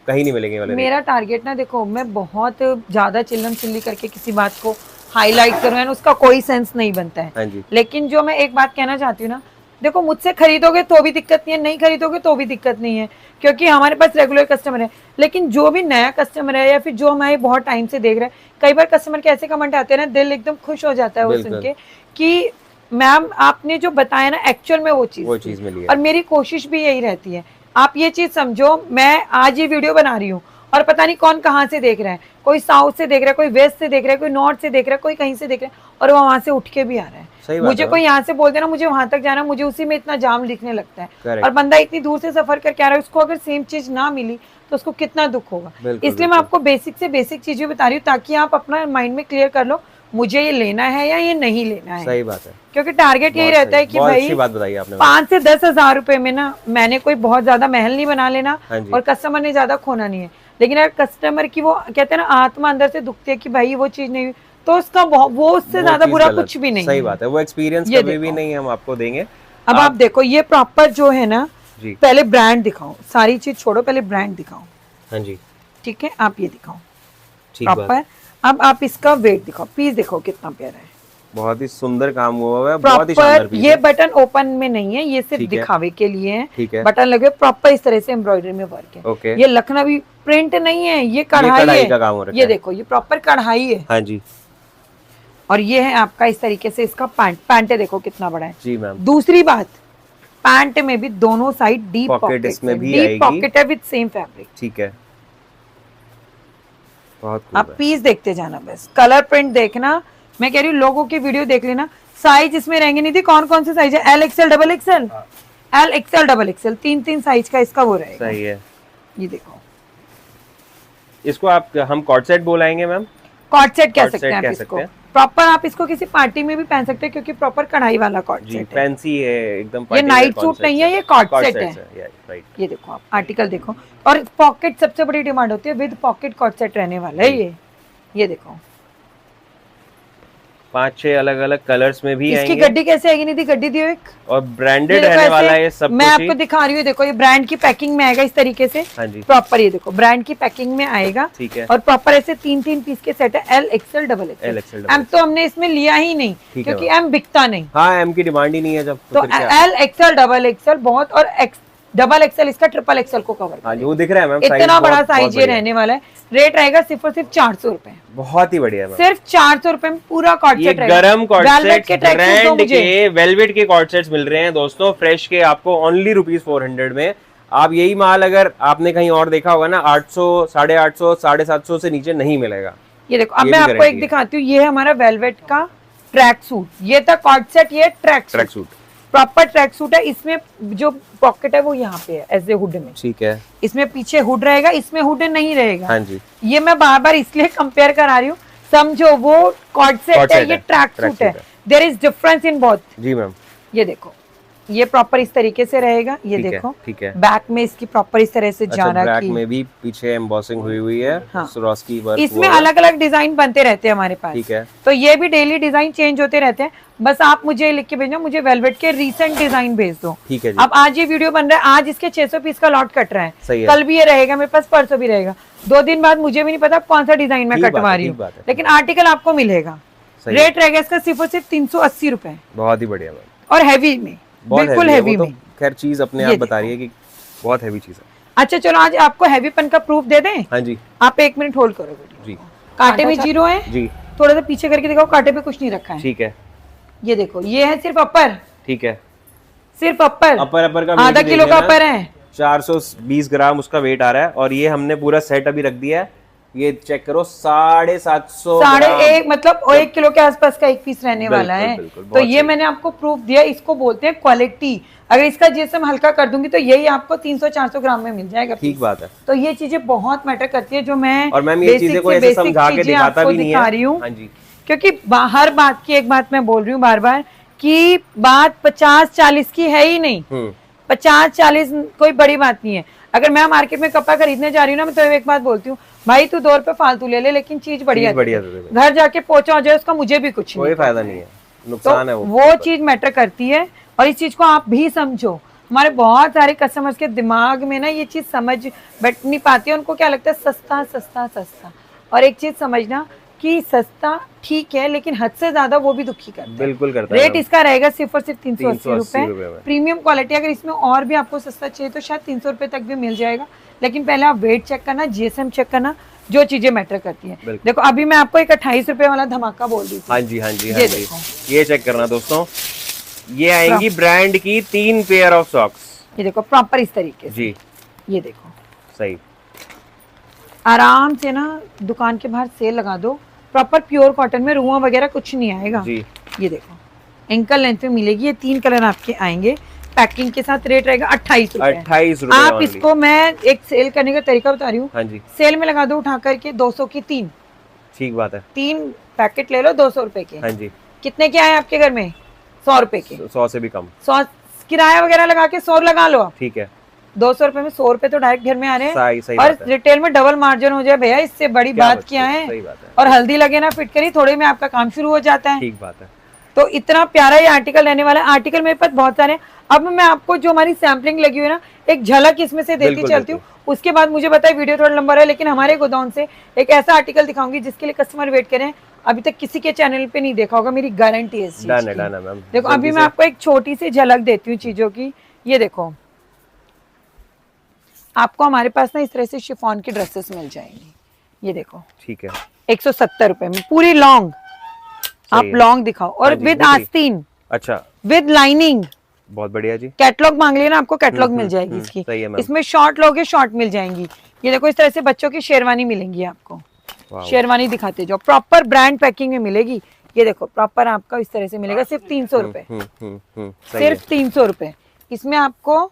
कहीं नहीं मिलेंगे वाले। मेरा टारगेट ना, देखो मैं बहुत ज्यादा चिल्लम चिल्ली करके किसी बात को हाईलाइट करूँ, उसका कोई सेंस नहीं बनता है। लेकिन जो मैं एक बात कहना चाहती हूँ ना, देखो मुझसे खरीदोगे तो भी दिक्कत नहीं है, नहीं खरीदोगे तो भी दिक्कत नहीं है, क्योंकि हमारे पास रेगुलर कस्टमर है। लेकिन जो भी नया कस्टमर है या फिर जो हमारे बहुत टाइम से देख रहे हैं, कई बार कस्टमर के ऐसे कमेंट आते हैं ना, दिल एकदम खुश हो जाता है वो सुन के कि मैम आपने जो बताया ना एक्चुअल में वो चीज मिली है। और मेरी कोशिश भी यही रहती है, आप ये चीज समझो, मैं आज ये वीडियो बना रही हूँ और पता नहीं कौन कहाँ से देख रहा है, कोई साउथ से देख रहा है, कोई वेस्ट से देख रहा है, कोई नॉर्थ से देख रहा है, कोई कहीं से देख रहा है, और वो वहां से उठ के भी आ रहा है। मुझे कोई यहाँ से बोल देना मुझे वहां तक जाना, मुझे उसी में इतना जाम दिखने लगता है। और बंदा इतनी दूर से सफर करके आ रहा है, उसको अगर सेम चीज ना मिली तो उसको कितना दुख होगा। इसलिए मैं आपको बेसिक से बेसिक चीजें बता रही हूँ, ताकि आप अपना माइंड में क्लियर कर लो मुझे ये लेना है या ये नहीं लेना है। सही बात है, क्योंकि टारगेट यही रहता है कि भाई 5 से 10 हजार रुपए में ना, मैंने कोई बहुत ज्यादा महल नहीं बना लेना और कस्टमर ने ज्यादा खोना नहीं है। लेकिन अगर कस्टमर की वो कहते हैं ना आत्मा अंदर से दुखती है कि भाई वो चीज नहीं, तो उसका वो उससे ज्यादा बुरा कुछ भी नहीं। सही बात है, वो एक्सपीरियंस कभी भी नहीं हम आपको देंगे। अब आप देखो, ये प्रॉपर जो है ना, पहले ब्रांड दिखाओ, सारी चीज छोड़ो, पहले ब्रांड दिखाओ। हाँ जी, ठीक है, आप ये दिखाओ प्रॉपर। अब आप इसका वेट दिखाओ, पीस देखो कितना प्यारा है, बहुत ही सुंदर काम हुआ है, बहुत ही शानदार पीस है। ये बटन ओपन में नहीं है, ये सिर्फ दिखावे के लिए है। बटन लगे प्रॉपर इस तरह से एम्ब्रॉयडरी में वर्क है। okay. ये लखनवी प्रिंट नहीं है, ये कढ़ाई है का काम हो रहा है। ये देखो, ये प्रॉपर कढ़ाई है। हाँ जी। और ये है आपका इस तरीके से इसका पैंट देखो कितना बड़ा है जी मैम। दूसरी बात, पैंट में भी दोनों साइड डीप पॉकेट इसमें भी डीप पॉकेट है विद सेम फैब्रिक। ठीक है, बहुत आप पीस देखते जाना, बस कलर प्रिंट देखना। मैं कह रही हूँ लोगों की वीडियो देख लेना। साइज इसमें रहेंगे नहीं थी, कौन कौन से साइज है? L XL, double XL, L XL, double XL, 3 size का इसका वो रहेगा। सही है। ये देखो, इसको आप हम कॉर्ड सेट बोलाएंगे मैम, कॉर्ड सेट कह सकते हैं आप इसको। प्रॉपर आप इसको किसी पार्टी में भी पहन सकते हैं, क्योंकि प्रॉपर कढ़ाई वाला कॉर्ड सेट है। फैंसी है एकदम, ये नाइट सूट नहीं है, ये कॉर्ड सेट है। ये देखो, आप आर्टिकल देखो, और पॉकेट सबसे बड़ी डिमांड होती है, विद पॉकेट कॉर्ड सेट रहने वाला है ये देखो, 5-6 अलग अलग कलर्स में भी इसकी गड्डी कैसे आएगी? निधि गड्डी दियो एक, और ब्रांडेड रहने वाला है ये सब। मैं आपको दिखा रही हूँ, देखो ये ब्रांड की पैकिंग में आएगा इस तरीके से। हाँ जी, प्रॉपर ये देखो ब्रांड की पैकिंग में आएगा। ठीक है। और प्रॉपर ऐसे 3-3 पीस के सेट है, L XL double XL. M तो हमने इसमें लिया ही नहीं क्योंकि एम बिकता नहीं। हाँ, एम की डिमांड ही नहीं है जब, तो एल एक्सएल डबल एक्सएल बहुत, और डबल एक्सएल इसका ट्रिपल एक्सएल को कवर। हाँ जी, वो दिख रहा है मैम, इतना बड़ा साइज ये रहने वाला है। रेट रहेगा सिर्फ और सिर्फ 400 रुपए। बहुत ही बढ़िया है, सिर्फ 400 रुपए में पूरा कॉर्ड सेट रहेगा। गरम कॉर्ड सेट ब्रांड के वेलवेट के कॉर्ड सेट्स मिल रहे हैं दोस्तों, फ्रेश के आपको ओनली ₹400 में। आप यही माल अगर आपने कहीं और देखा होगा ना 800, 850, 750 से नीचे नहीं मिलेगा। ये देखो, अब मैं आपको एक दिखाती हूँ, ये है हमारा वेलवेट का ट्रैक सूट। ये था कॉर्ड सेट, ये track suit, proper track suit है। इसमें जो पॉकेट है वो यहाँ पे है एज ए हुड में, ठीक है। इसमें पीछे हुड रहेगा, इसमें हुड नहीं रहेगा। हाँ जी, ये मैं बार बार इसलिए कंपेयर करा रही हूँ, समझो वो कॉर्ड सेट है, ये ट्रैक सूट है। There is difference in both. जी मैम, ये देखो ये प्रॉपर इस तरीके से रहेगा। ये देखो, ठीक है, बैक में इसकी प्रॉपर इस तरह से जा रहा है, बैक में भी पीछे एम्बॉसिंग हुई हुई है। हाँ, स्वरोस्की वर्क। इसमें अलग अलग डिजाइन बनते रहते हैं हमारे पास, ठीक है। तो ये भी डेली डिजाइन चेंज होते रहते हैं। बस आप मुझे लिख के भेजना, मुझे वेलवेट के रीसेंट डिजाइन भेज दो, ठीक है। अब आज ये वीडियो बन रहा है, आज इसके 600 पीस का लॉट कट रहा है, कल भी ये रहेगा मेरे पास, परसों भी रहेगा, 2 दिन बाद मुझे भी नहीं पता कौन सा डिजाइन मैं कटवा रही हूँ, लेकिन आर्टिकल आपको मिलेगा। रेट रहेगा इसका सिर्फ और सिर्फ 380 रुपए। बहुत ही बढ़िया, और हैवी में, बिल्कुल हैवी में। खैर चीज अपने आप बता रही है कि बहुत हैवी चीज है। अच्छा चलो, आज आपको हैवीपन का प्रूफ दे दें। हाँ जी, आप 1 मिनट होल्ड करो जी। कांटे में 0 है जी, थोड़ा सा पीछे करके दिखाओ, कांटे पे कुछ नहीं रखा है, ठीक है। ये देखो, ये है सिर्फ अपर, ठीक है, सिर्फ अपर का आधा किलो का अपर है, 420 ग्राम उसका वेट आ रहा है। और ये हमने पूरा सेट अभी रख दिया है, ये चेक करो, 750 1.5 मतलब 1 किलो के आसपास का एक पीस रहने वाला है। तो ये मैंने आपको प्रूफ दिया, इसको बोलते हैं क्वालिटी। अगर इसका जीएसएम हल्का कर दूंगी तो यही आपको 300-400 ग्राम में मिल जाएगा। ठीक बात है। तो ये चीजें बहुत मैटर करती है, जो मैं और मैम ये चीजें को ऐसे समझा के दिखाता भी नहीं है, हाँ जी, क्योंकि हर बात की एक बात मैं बोल रही हूँ बार बार कि बात 50-40 की है ही नहीं। 50-40 कोई बड़ी बात नहीं है। अगर मैं मार्केट में कपड़ा खरीदने जा रही हूँ ना, मैं तो एक बात बोलती हूँ, भाई तू 2 रुपए फालतू ले ले, लेकिन चीज बढ़िया, घर जाके पोचा हो जाए उसका मुझे भी कुछ कोई फायदा नहीं है, नुकसान है वो चीज मैटर करती है। और इस चीज को आप भी समझो, हमारे बहुत सारे कस्टमर्स के दिमाग में ना ये चीज समझ बैठ नहीं पाती है, उनको क्या लगता है सस्ता सस्ता सस्ता। और एक चीज समझना कि सस्ता ठीक है, लेकिन हद से ज्यादा वो भी दुखी करता है। बिल्कुल करता है। रेट इसका रहेगा सिर्फ और सिर्फ 380 रुपए। प्रीमियम क्वालिटी, अगर इसमें और भी आपको सस्ता चाहिए तो शायद 300 रुपए तक भी मिल जाएगा, लेकिन पहले आप वेट चेक करना, जीएसएम चेक करना, जो चीजें मैटर करती हैं। देखो अभी मैं आपको एक 28 रुपए वाला धमाका बोल रही थी। हाँ जी, हाँ जी, हाँ जी, ये चेक करना दोस्तों, ये आएंगी ब्रांड की 3 पेयर ऑफ सॉक्स। ये देखो प्रॉपर इस तरीके से जी, ये देखो सही, आराम से ना दुकान के बाहर सेल लगा दो। प्रॉपर प्योर कॉटन में रुआ वगैरह कुछ नहीं आएगा जी। ये देखो एंकल लेंथ में मिलेगी, ये 3 कलर आपके आएंगे पैकिंग के साथ। रेट रहेगा 28 रुपए। 28 रुपए। आप इसको, मैं एक सेल करने का तरीका बता रही हूँ। हाँ जी, सेल में लगा दो उठा करके 200 की 3। ठीक बात है, 3 पैकेट ले लो 200 रुपए के। हाँ जी, कितने के आए आपके घर में? 100 रुपए के, 100 से भी कम, 100 किराया वगैरह लगा के 100 लगा लो आप, ठीक है। 200 रुपए में 100 रुपए तो डायरेक्ट घर में आ रहे हैं। सही और रिटेल में डबल मार्जिन हो जाए भैया, इससे बड़ी बात क्या है। सही बात है। और हल्दी लगे ना फिट करी, थोड़े में आपका काम शुरू हो जाता है। ठीक बात है। तो इतना प्यारा ये आर्टिकल रहने वाला है। आर्टिकल मेरे पास बहुत सारे। अब मैं आपको जो हमारी सैम्पलिंग लगी हुई है ना, एक झलक इसमें से देती चलती हूँ, उसके बाद मुझे बताए वीडियो थोड़ा लंबा है, लेकिन हमारे गोदाम से एक ऐसा आर्टिकल दिखाऊंगी जिसके लिए कस्टमर वेट करें, अभी तक किसी के चैनल पे नहीं देखा होगा, मेरी गारंटी है इस चीज की। देखो अभी मैं आपको एक छोटी सी झलक देती हूँ चीजों की। ये देखो, आपको हमारे पास ना इस तरह से शिफॉन की ड्रेसेस मिल जाएंगी। ये देखो, ठीक है, 170 रुपए में पूरी लॉन्ग। आप लॉन्ग दिखाओ, और विद आस्तीन। अच्छा, विद लाइनिंग। बहुत बढ़िया जी। कैटलॉग मांग लिया ना, आपको कैटलॉग मिल जाएगी इसकी। इसमें शॉर्ट लोगे शॉर्ट मिल जाएंगी। ये देखो इस तरह से बच्चों की शेरवानी मिलेंगी आपको। शेरवानी दिखाते जाओ, प्रॉपर ब्रांड पैकिंग में मिलेगी। ये देखो प्रॉपर आपका इस तरह से मिलेगा, सिर्फ 300 रुपए, सिर्फ 300 रुपए। इसमें आपको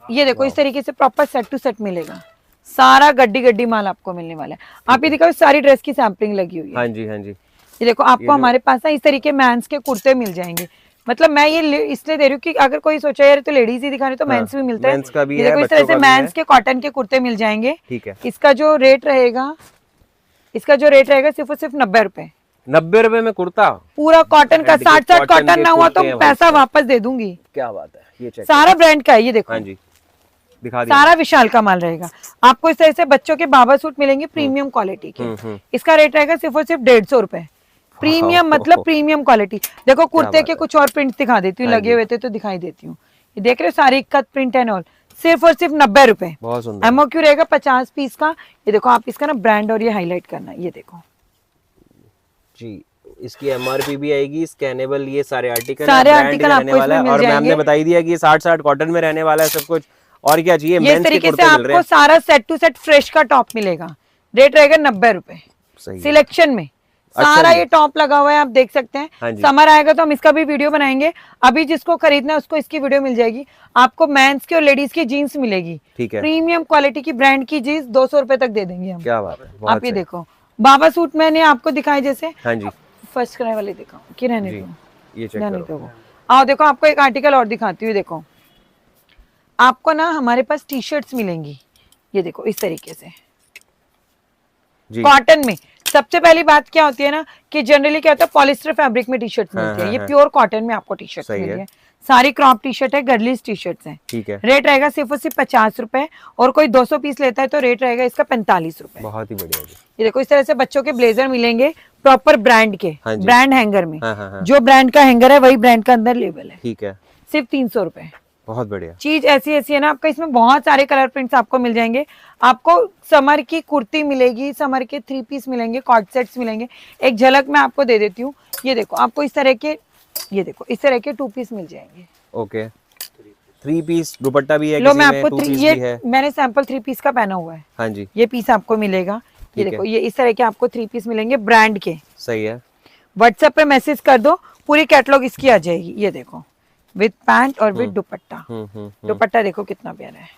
ये देखो इस तरीके से प्रॉपर सेट टू सेट मिलेगा, सारा गड्डी गड्डी माल आपको मिलने वाला है। आप ये देखो सारी ड्रेस की सैम्पलिंग लगी हुई है। हाँ जी, हाँ जी। ये देखो आपको हमारे पास ना इस तरीके मेंस के कुर्ते मिल जाएंगे। मतलब मैं ये इसलिए दे रही हूँ कि अगर कोई सोचा यार तो लेडीज ही दिखाने, तो मेंस भी मिलता है। ये देखो इस तरह से मेंस के कॉटन के कुर्ते मिल जाएंगे। ठीक है। इसका जो रेट रहेगा, सिर्फ और सिर्फ 90 रुपए। 90 रुपए में कुर्ता पूरा कॉटन का, 60 कॉटन ना हुआ तो पैसा वापस दे दूंगी। क्या बात है, ये चेक सारा ब्रांड का है, ये देखो। हाँ जी, दिखा दिया। सारा विशाल का माल रहेगा आपको। इस तरह से बच्चों के बाबा सूट मिलेंगे प्रीमियम क्वालिटी के। इसका रेट रहेगा सिर्फ और सिर्फ 150 रुपए। प्रीमियम मतलब प्रीमियम क्वालिटी। देखो कुर्ते के कुछ और प्रिंट दिखा देती हूँ, लगे हुए थे तो दिखाई देती हूँ। ये देख रहे हो, सारी इक्कत प्रिंट एंड ऑल, सिर्फ और सिर्फ 90 रुपए। बहुत सुंदर। एमओक्यू रहेगा 50 पीस का। ये देखो, आप इसका ना ब्रांड और ये हाईलाइट करना, ये देखो जी। इसकी एमआरपी भी आएगी, स्कैनेबल, ये सारे आर्टिकल आपको इसमें मिल और मैम ने बताई दिया कि ये 60 कॉटन में रहने वाला है सब कुछ। और क्या चाहिए, ये तरीके से आपको सारा सेट टू सेट फ्रेश का टॉप मिलेगा। रेट रहेगा 90 रुपए सिलेक्शन में। सारा ये टॉप लगा हुआ है, आप देख सकते हैं। समर आएगा तो हम इसका भी वीडियो बनाएंगे। अभी जिसको खरीदना है उसको इसकी वीडियो मिल जाएगी। आपको मेंस की और लेडीज की जीन्स मिलेगी, ठीक है, प्रीमियम क्वालिटी की ब्रांड की जीन्स 200 रुपए तक दे देंगे हम। क्या बात है, आप ये देखो बाबा सूट मैंने आपको दिखाई, जैसे हाँ जी फर्स्ट कराए वाले दिखाओ कि रहने दो, ये चेक करो। आओ देखो, आपको एक आर्टिकल और दिखाती हूँ। देखो आपको ना हमारे पास टी शर्ट्स मिलेंगी, ये देखो इस तरीके से कॉटन में। सबसे पहली बात क्या होती है ना कि जनरली क्या होता है, पॉलिस्टर फैब्रिक में टी शर्ट मिलती है। ये प्योर कॉटन में आपको टी शर्ट मिलती है। सारी क्रॉप टी शर्ट है, गर्लिश टी शर्ट्स हैं। ठीक है, रेट रहेगा सिर्फ और सिर्फ 50 रुपए। और कोई 200 पीस लेता है तो रेट रहेगा इसका 45 रुपए। बहुत ही बढ़िया। ये देखो, इस तरह से बच्चों के ब्लेजर मिलेंगे प्रॉपर ब्रांड के, ब्रांड हैंगर में। जो ब्रांड का हैंगर है वही ब्रांड का अंदर लेबल है। ठीक है, सिर्फ 300 रुपए। बहुत बढ़िया चीज ऐसी ऐसी है ना आपका। इसमें बहुत सारे कलर प्रिंट्स आपको मिल जाएंगे। आपको समर की कुर्ती मिलेगी, समर के 3 पीस मिलेंगे, कॉर्ड सेट्स मिलेंगे। एक झलक मैं आपको दे देती हूँ। ये देखो, आपको इस तरह के, ये देखो इस तरह के 2 पीस मिल जाएंगे। ओके, 3 पीस दुपट्टा भी है। लो मैं आपको ये मैंने सैंपल 3 पीस का पहना हुआ है। हाँ जी, ये पीस आपको मिलेगा। ये देखो, ये इस तरह के आपको 3 पीस मिलेंगे ब्रांड के। सही है। व्हाट्सएप पे मैसेज कर दो, पूरी कैटलॉग इसकी आ जाएगी। ये देखो, विद पैंट और विद दुपट्टा। दुपट्टा देखो कितना प्यारा है।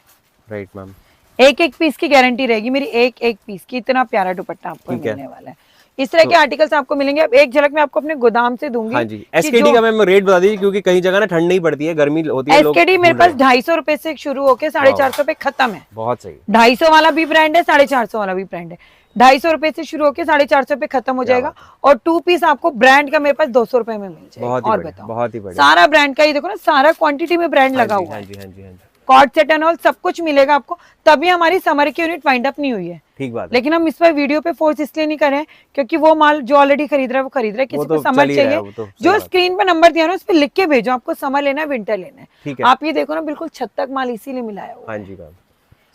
राइट मैम, एक पीस की गारंटी रहेगी मेरी, एक पीस की। इतना प्यारा दुपट्टा आपको मिलने वाला है। इस तरह के आर्टिकल्स आपको मिलेंगे। अब एक झलक में आपको अपने गोदाम से दूंगी। हाँ जी, एसकेडी का मैम रेट बता दीजिए, क्योंकि कई जगह ना ठंड नहीं पड़ती है, गर्मी होती है। एसकेडी मेरे पास 250 रुपए से शुरू होकर 450 पे खत्म है। बहुत सही। 250 वाला भी ब्रांड है, 450 वाला भी ब्रांड है। 250 रुपए से शुरू होकर 450 पे खत्म हो जाएगा। और 2 पीस आपको ब्रांड का मेरे पास 200 रुपए में मिल जाएगा। और बताओ, बहुत ही बढ़िया। सारा ब्रांड का, ये देखो ना, सारा क्वांटिटी में ब्रांड लगा हुआ है। कॉर्ड सेट एंड ऑल सब कुछ मिलेगा आपको। तभी हमारी समर की यूनिट वाइंड अप नहीं हुई है। ठीक बात है। लेकिन हम इस पर वीडियो पे फोर्स इसलिए नहीं कर रहे हैं क्योंकि वो माल जो ऑलरेडी खरीद रहा है वो खरीद रहा है। किसी को समर चाहिए, जो स्क्रीन पे नंबर दिया ना उस पर लिख के भेजो, आपको समर लेना है, विंटर लेना है। ठीक है, आप ये देखो ना, बिल्कुल छत तक माल इसीलिए मिलाया हुआ। हाँ जी मैम,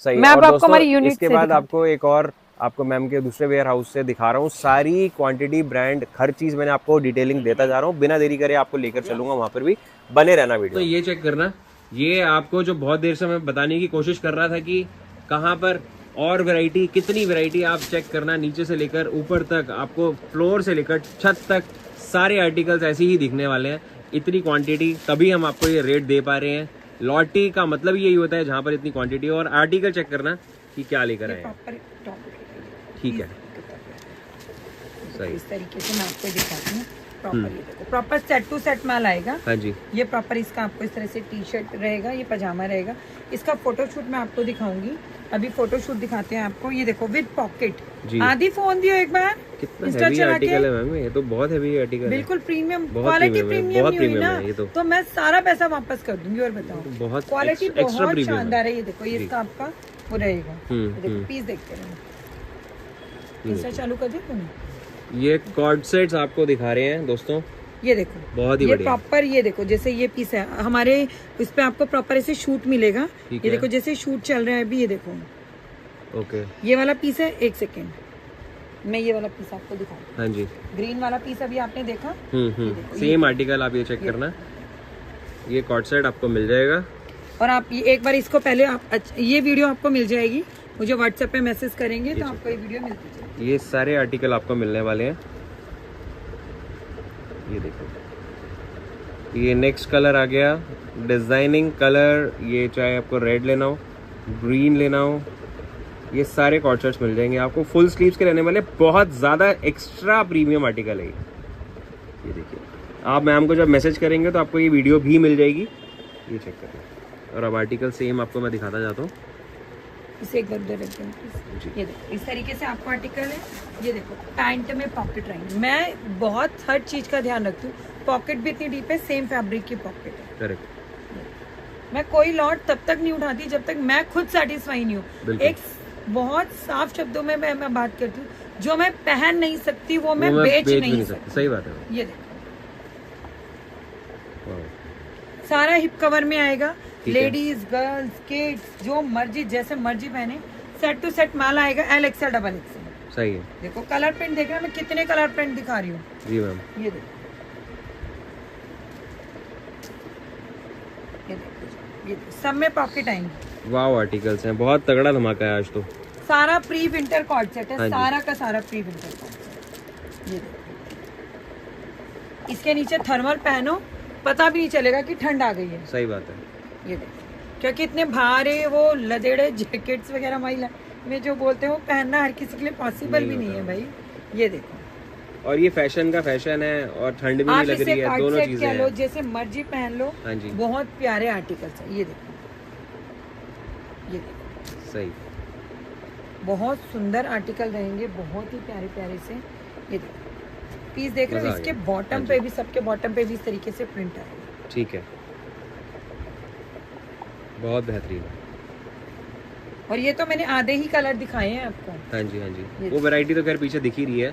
सही। मैं आपको हमारी यूनिट इसके बाद आपको एक और आपको मैम के दूसरे वेयर हाउस से दिखा रहा हूँ। सारी क्वांटिटी, ब्रांड, हर चीज मैंने आपको डिटेलिंग देता जा रहा हूँ। बिना देरी करे आपको लेकर चलूंगा वहां पर भी, बने रहना वीडियो। तो ये चेक करना, ये आपको जो बहुत देर से मैं बताने की कोशिश कर रहा था कि कहाँ पर और वैरायटी, कितनी वैरायटी, आप चेक करना। नीचे से लेकर ऊपर तक, आपको फ्लोर से लेकर छत तक सारे आर्टिकल्स ऐसे ही दिखने वाले हैं। इतनी क्वांटिटी, तभी हम आपको ये रेट दे पा रहे हैं। लॉटी का मतलब यही होता है जहाँ पर इतनी क्वांटिटी। और आर्टिकल चेक करना कि क्या लेकर आए हैं। ठीक है, सही। इस तरीके से मैं आपको दिखाती हूँ। प्रॉपर ये देखो, प्रॉपर सेट टू सेट माल आएगा। हाँ जी, ये प्रॉपर इसका आपको इस तरह से टी शर्ट रहेगा, ये पजामा रहेगा। इसका फोटोशूट मैं आपको दिखाऊंगी। अभी फोटोशूट दिखाते हैं आपको। ये देखो, विद पॉकेट। आधी फोन दियो एक बार। कितना हेवी आर्टिकल है मैम, ये तो बहुत हेवी आर्टिकल है। बिल्कुल प्रीमियम क्वालिटी, प्रीमियम नहीं हुई ना तो मैं सारा पैसा वापस कर दूंगी। और बताओ, बहुत क्वालिटी बहुत शानदार है। ये देखो, ये इसका आपका वो रहेगा। देखो पीस देखते रहो। तीसरा चालू कर दे। ये कॉर्ड सेट्स आपको दिखा रहे हैं दोस्तों। ये देखो, बहुत ही बढ़िया। प्रॉपर ये देखो, जैसे ये पीस है हमारे, इस पे आपको प्रॉपर ऐसे शूट मिलेगा। ये देखो, जैसे शूट चल रहा है अभी। ये देखो, ओके, ये वाला पीस है। एक सेकेंड, मैं ये वाला पीस आपको दिखाऊं। हाँ जी, ग्रीन वाला पीस अभी आपने देखा। सेम आर्टिकल आप ये चेक करना। ये कॉर्ड सेट आपको मिल जाएगा। और आप ये एक बार इसको पहले आप, ये वीडियो आपको मिल जाएगी, मुझे व्हाट्सएप पे मैसेज करेंगे तो आपको ये वीडियो मिल जाएगी। ये सारे आर्टिकल आपको मिलने वाले हैं। ये देखो, ये नेक्स्ट कलर आ गया, डिजाइनिंग कलर। ये चाहे आपको रेड लेना हो, ग्रीन लेना हो, ये सारे कॉर्ड सेट्स मिल जाएंगे आपको। फुल स्लीव्स के रहने वाले, बहुत ज्यादा एक्स्ट्रा प्रीमियम आर्टिकल है ये देखिए। आप मैम को जब मैसेज करेंगे तो आपको ये वीडियो भी मिल जाएगी। ये चेक करें। और अब आर्टिकल सेम आपको मैं दिखाता जाता हूँ। इसे एक इधर रख देंगे। ये देखो इस तरीके से आपको आर्टिकल है। ये देखो पैंट में पॉकेट रहेंगे। मैं बहुत हर चीज का ध्यान रखती हूँ, पॉकेट भी इतनी डीप है, सेम फैब्रिक की पॉकेट है। करेक्ट। मैं कोई लॉट तब तक नहीं उठाती जब तक मैं खुद सेटिस्फाई नहीं हूँ। एक बहुत साफ शब्दों में मैं बात करती हूँ, जो मैं पहन नहीं सकती वो मैं बेच नहीं सकती। सही बात है। ये देखो सारा हिप कवर में आएगा, लेडीज गर्ल्स किड्स जो मर्जी जैसे मर्जी पहने, सेट टू सेट माल आएगा, एल एक्सएल डबल एक्सएल। सही है। देखो कलर प्रिंट देख रहे हैं, मैं कितने कलर प्रिंट दिखा रही हूँ। जी मैम। ये देखो ये देखो सब में पॉकेट आएंगे। वाव आर्टिकल्स हैं, बहुत तगड़ा धमाका है आज तो। सारा प्री विंटर कॉर्ड सेट है। सारा का सारा प्री विंटर कॉर्ड सेट। ये देखो इसके नीचे थर्मल पहनो, पता भी नहीं चलेगा कि ठंड आ गई है। सही बात है। ये देखो क्योंकि इतने भारे वो लदेड़े जैकेट्स वगैरह महिला में जो बोलते हैं वो पहनना हर किसी के लिए पॉसिबल भी नहीं है भाई। ये देखो और ये फैशन का फैशन है और ठंड भी नहीं लग रही है, दोनों चीजें हैं। लो जैसे मर्जी पहन लो। हाँ जी। बहुत प्यारे आर्टिकल्स है। ये देखो ये देखो सही, बहुत सुंदर आर्टिकल रहेंगे, बहुत ही प्यारे प्यारे से। ये देखो पीस देख रहे हो, इसके बॉटम पे भी, सबके बॉटम पे भी इस तरीके से प्रिंट आएगा। ठीक है, बहुत बेहतरीन। और ये तो मैंने आधे ही कलर दिखाए हैं आपको। हाँ जी हाँ जी। वो वैरायटी तो खैर पीछे दिख ही रही है,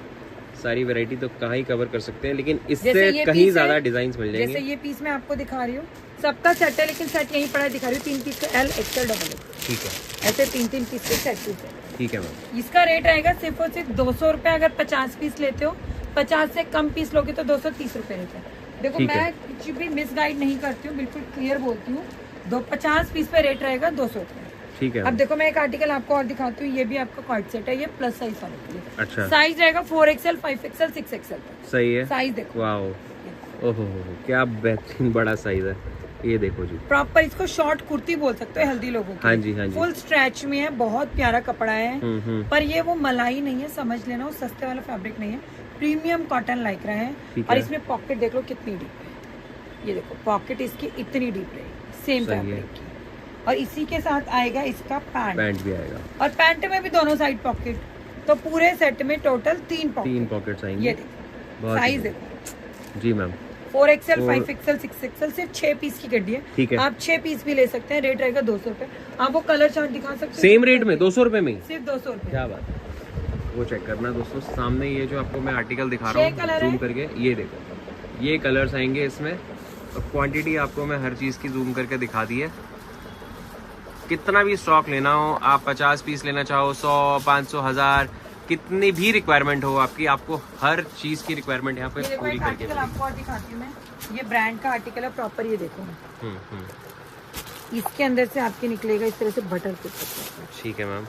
सारी वैरायटी तो कहाँ ही कवर कर सकते हैं, लेकिन इससे कहीं ज्यादा डिजाइन मिल जाएंगे। जैसे ये पीस मैं आपको दिखा रही हूँ, सबका सेट है, लेकिन सेट यहीं पड़ा दिखा रही हूँ। 3 पीस का एल एक्सएल डबल एक्सएल। ठीक है, ऐसे 3 पीस के सेट टू सेट। ठीक है मैम। इसका रेट आएगा सिर्फ और सिर्फ 200 रुपए। अगर 50 पीस लेते हो, 50 से कम पीस लोगे तो 230 रुपए रहता है। देखो मैं कुछ भी मिस गाइड नहीं करती हूँ, बिल्कुल क्लियर बोलती हूँ। 50 पीस पे रेट रहेगा 200 रुपए। ठीक है। अब देखो मैं एक आर्टिकल आपको और दिखाती हूँ। ये भी आपका कॉर्ड सेट है, ये प्लस साइज वाले के लिए। अच्छा। साइज रहेगा 4XL 5XL 6XL तक। सही है। साइज देखो। वाओ, ओहो क्या बेहतरीन बड़ा साइज है। ये देखो जी, प्रॉपर इसको शॉर्ट कुर्ती बोल सकते हो हेल्दी लोगों की। हाँ जी हाँ जी। फुल स्ट्रेच में है, बहुत प्यारा कपड़ा है। पर ये वो मलाई नहीं है, समझ लेना, वो सस्ते वाला फैब्रिक नहीं है, प्रीमियम कॉटन लाइक रहा है। और इसमें पॉकेट देख लो कितनी डीप है। ये देखो पॉकेट इसकी इतनी डीप रहेगी, सेम फैब्रिक की। और इसी के साथ आएगा इसका पैंट भी आएगा, और पैंट में भी दोनों साइड पॉकेट। तो पूरे सेट में टोटल 3 पॉकेट्स आएंगे। ये देखो साइज देखो जी मैम, 4XL 5XL 6XL। सिर्फ 6 पीस की गड्डी है। ठीक है, आप 6 पीस भी ले सकते हैं। रेट रहेगा 200 रुपए। आप वो कलर चार्ट दिखा सकते हैं सेम रेट में 200 रुपए में, सिर्फ 200 रुपए। क्या बात है, वो चेक करना दोस्तों। सामने ये जो आपको मैं आर्टिकल दिखा रहा हूँ जूम करके, ये देखो ये कलर्स आएंगे इसमें। और क्वांटिटी आपको मैं हर चीज की जूम करके दिखा दी है। कितना भी स्टॉक लेना हो, आप 50 पीस लेना चाहो, 100 500 1000 कितनी भी रिक्वायरमेंट हो आपकी, आपको हर चीज की रिक्वायरमेंट यहाँ पे पूरी करके आपको और दिखाती हूँ मैं। ये ब्रांड का आर्टिकल है प्रॉपर। ये देखो इसके अंदर से आपके निकलेगा इस तरह से बटर पेपर। ठीक है मैम।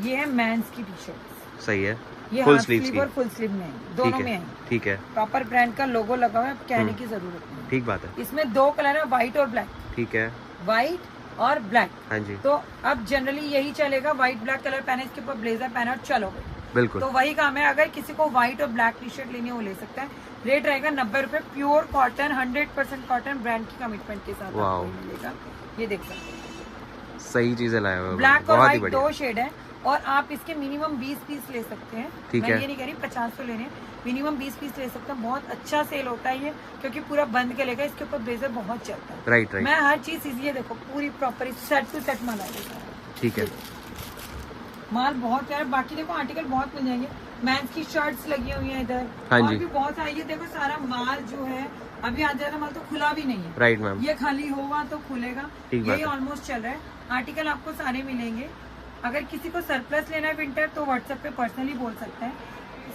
ये है मेंस की टी शर्ट। सही है, ये फुल स्लीव की और फुल स्लीव में दोनों में है। ठीक है, प्रॉपर ब्रांड का लोगो लगा हुआ है, कहने की जरूरत नहीं। ठीक बात है। इसमें 2 कलर है, व्हाइट और ब्लैक। ठीक है, व्हाइट और ब्लैक। हाँ जी। तो अब जनरली यही चलेगा, व्हाइट ब्लैक कलर पहने, इसके ऊपर ब्लेजर पहना और चलो बिल्कुल। तो वही काम है। अगर किसी को व्हाइट और ब्लैक टी शर्ट लेनी है वो ले सकता है। रेट रहेगा 90 रुपए। प्योर कॉटन, 100% कॉटन, ब्रांड की कमिटमेंट के साथ मिलेगा। ये देख सकते हैं, सही चीजें लाए हुए, ब्लैक और व्हाइट 2 शेड है। और आप इसके मिनिमम 20 पीस ले सकते हैं। मैं ये नहीं कह रही 50 तो लेने, मिनिमम 20 पीस ले सकते हैं। बहुत अच्छा सेल होता है ये, क्योंकि पूरा बंद करेगा। इसके ऊपर ब्लेजर बहुत चलता है। राइट। मैं हर चीज ये देखो पूरी प्रॉपर सेट टू सेट माल आएगा। ठीक है, माल बहुत प्यारा। बाकी देखो आर्टिकल बहुत मिल जाएंगे। मेंस की शर्ट्स लगी हुई है इधर। हाँ और भी बहुत सारी। ये देखो सारा माल जो है अभी आज ज्यादा माल तो खुला भी नहीं है। Right ma'am. ये खाली होगा तो खुलेगा। यही ऑलमोस्ट चल रहा है। आर्टिकल आपको सारे मिलेंगे। अगर किसी को सरप्लस लेना है विंटर तो व्हाट्सएप पे पर्सनली बोल सकते हैं।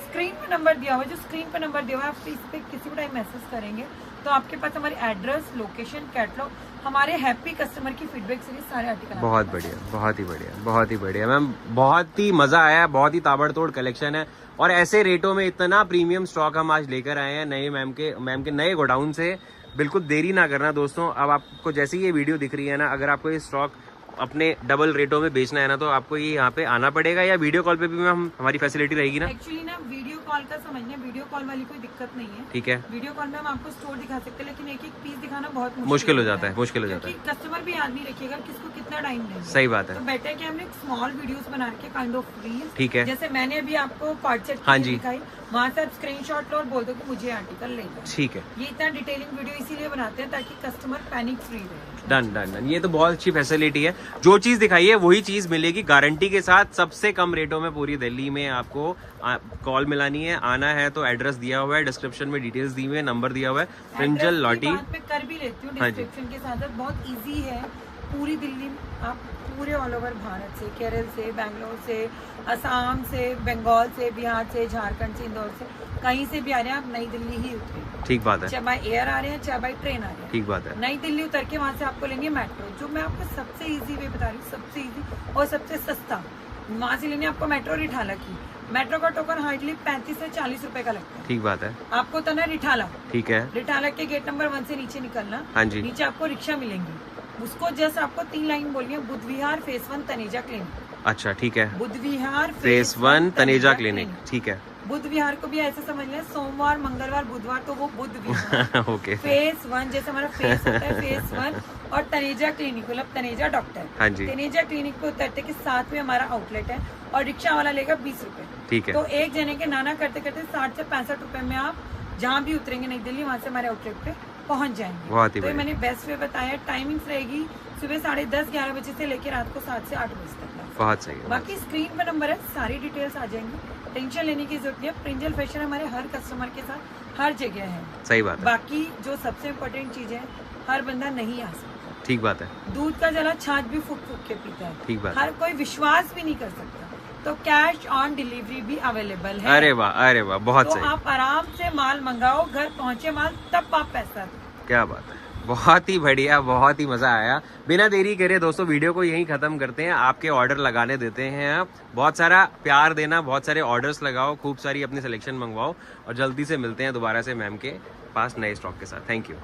स्क्रीन पे नंबर दिया हुआ है, जो स्क्रीन पे नंबर दिया हुआ है, आप इस पे किसी भी टाइम मैसेज करेंगे तो आपके पास हमारी एड्रेस, लोकेशन, कैटलॉग, हमारे हैप्पी कस्टमर की फीडबैक सीरीज, सारे आर्टिकल। बहुत बढ़िया, बहुत ही बढ़िया, बहुत ही बढ़िया मैम। बहुत ही मजा आया, बहुत ही ताबड़तोड़ कलेक्शन है। और ऐसे रेटों में इतना प्रीमियम स्टॉक हम आज लेकर आए हैं नए मैम के नए गोडाउन से। बिल्कुल देरी ना करना दोस्तों। अब आपको जैसे ये वीडियो दिख रही है ना, अगर आपको ये स्टॉक अपने डबल रेटों में बेचना है ना, तो आपको ये यहाँ पे आना पड़ेगा, या वीडियो कॉल पे भी मैम हमारी फैसिलिटी रहेगी ना? एक्चुअली ना वीडियो कॉल का समझना, वीडियो कॉल वाली कोई दिक्कत नहीं है। ठीक है, वीडियो कॉल में हम आपको स्टोर दिखा सकते हैं, लेकिन एक एक पीस दिखाना बहुत मुश्किल हो जाता है, मुश्किल हो जाता है। कस्टमर भी याद नहीं रखिएगा किसको कितना टाइम देंगे। सही बात है। तो बेटर है कि हमने स्मॉल वीडियोस बना के काइंड ऑफ रील्स, ठीक है, जैसे मैंने अभी आपको कॉर्ड सेट दिखाई, वहाँ से आप स्क्रीनशॉट लो और बोल दो कि मुझे आर्टिकल लेना। ठीक है, ये इतना डिटेलिंग वीडियो इसीलिए बनाते हैं ताकि कस्टमर पैनिक फ्री रहे। डन डन डन, ये तो बहुत अच्छी फैसिलिटी है। जो चीज दिखाई है वही चीज मिलेगी गारंटी के साथ, सबसे कम रेटों में पूरी दिल्ली में। आपको कॉल मिलानी है, आना है तो एड्रेस दिया हुआ है, डिस्क्रिप्शन में डिटेल्स दी हुई है, नंबर दिया हुआ है। प्रिंजल लॉटी मैं कर भी लेती हूँ डिस्क्रिप्शन के साथ, बहुत इजी है। पूरी दिल्ली में आप पूरे ऑल ओवर भारत से, केरल से, बैंगलोर से, असम से, बंगाल से, बिहार से, झारखंड से, इंदौर से, कहीं से भी आ रहे हैं, आप नई दिल्ली ही उतरे। ठीक बात है। चाहे बाय एयर आ रहे हैं, चाहे बाय ट्रेन आ रहे हैं, ठीक बात है। नई दिल्ली उतर के वहाँ से आपको लेंगे मेट्रो, जो मैं आपको सबसे इजी वे बता रही हूँ, सबसे इजी और सबसे सस्ता। वहाँ से लेंगे आपको मेट्रो रिठाला की। मेट्रो का टोकन हार्डली 35 से 40 रुपए का लगता है। ठीक बात है। आपको उतरना रिठाला, ठीक है, रिठाला के गेट नंबर 1 से नीचे निकलना। हाँ जी। नीचे आपको रिक्शा मिलेंगी, उसको जस्ट आपको 3 लाइन बोलिए, बुद्ध विहार फेस 1 तनेजा क्लिनिक। अच्छा, ठीक है, बुद्ध विहार फेस 1 तनेजा क्लिनिक, ठीक है। बुद्ध विहार को भी ऐसे समझ लें, सोमवार, मंगलवार, बुधवार, तो वो बुद्ध विहार। ओके। फेस 1 जैसे हमारा फेस होता है, फेस 1 और तनेजा क्लिनिक मतलब तनेजा डॉक्टर। हाँ जी। तनेजा क्लिनिक पे उतरते के साथ में हमारा आउटलेट है और रिक्शा वाला लेगा 20 रुपए। ठीक है। तो एक जने के नाना करते करते 60 से 65 रुपए में आप जहाँ भी उतरेंगे नई दिल्ली, वहाँ से हमारे आउटलेट पे पहुँच जाएंगे। तो मैंने बेस्ट वे बताया। टाइमिंग्स रहेगी सुबह 10:30-11 बजे से लेकर रात को 7 से 8 बजे तक। बहुत सही है। बाकी स्क्रीन पे नंबर है, सारी डिटेल्स आ जाएंगी, टेंशन लेने की जरूरत नहीं है। प्रिंजल फैशन हमारे हर कस्टमर के साथ हर जगह है। सही बात है। बाकी जो सबसे इम्पोर्टेंट चीज है, हर बंदा नहीं आ सकता। ठीक बात है। दूध का जला छाछ भी फूक फूक के पीता है। ठीक बात। हर कोई विश्वास भी नहीं कर सकता, तो कैश ऑन डिलीवरी भी अवेलेबल है। अरे वाह, बहुत सही। आप आराम से माल मंगाओ, घर पहुँचे माल, तब आप पैसा। क्या बात है, बहुत ही बढ़िया, बहुत ही मजा आया। बिना देरी करे दोस्तों वीडियो को यहीं खत्म करते हैं। आपके ऑर्डर लगाने देते हैं आप, बहुत सारा प्यार देना, बहुत सारे ऑर्डर्स लगाओ, खूब सारी अपनी सिलेक्शन मंगवाओ और जल्दी से मिलते हैं दोबारा से मैम के पास नए स्टॉक के साथ। Thank you.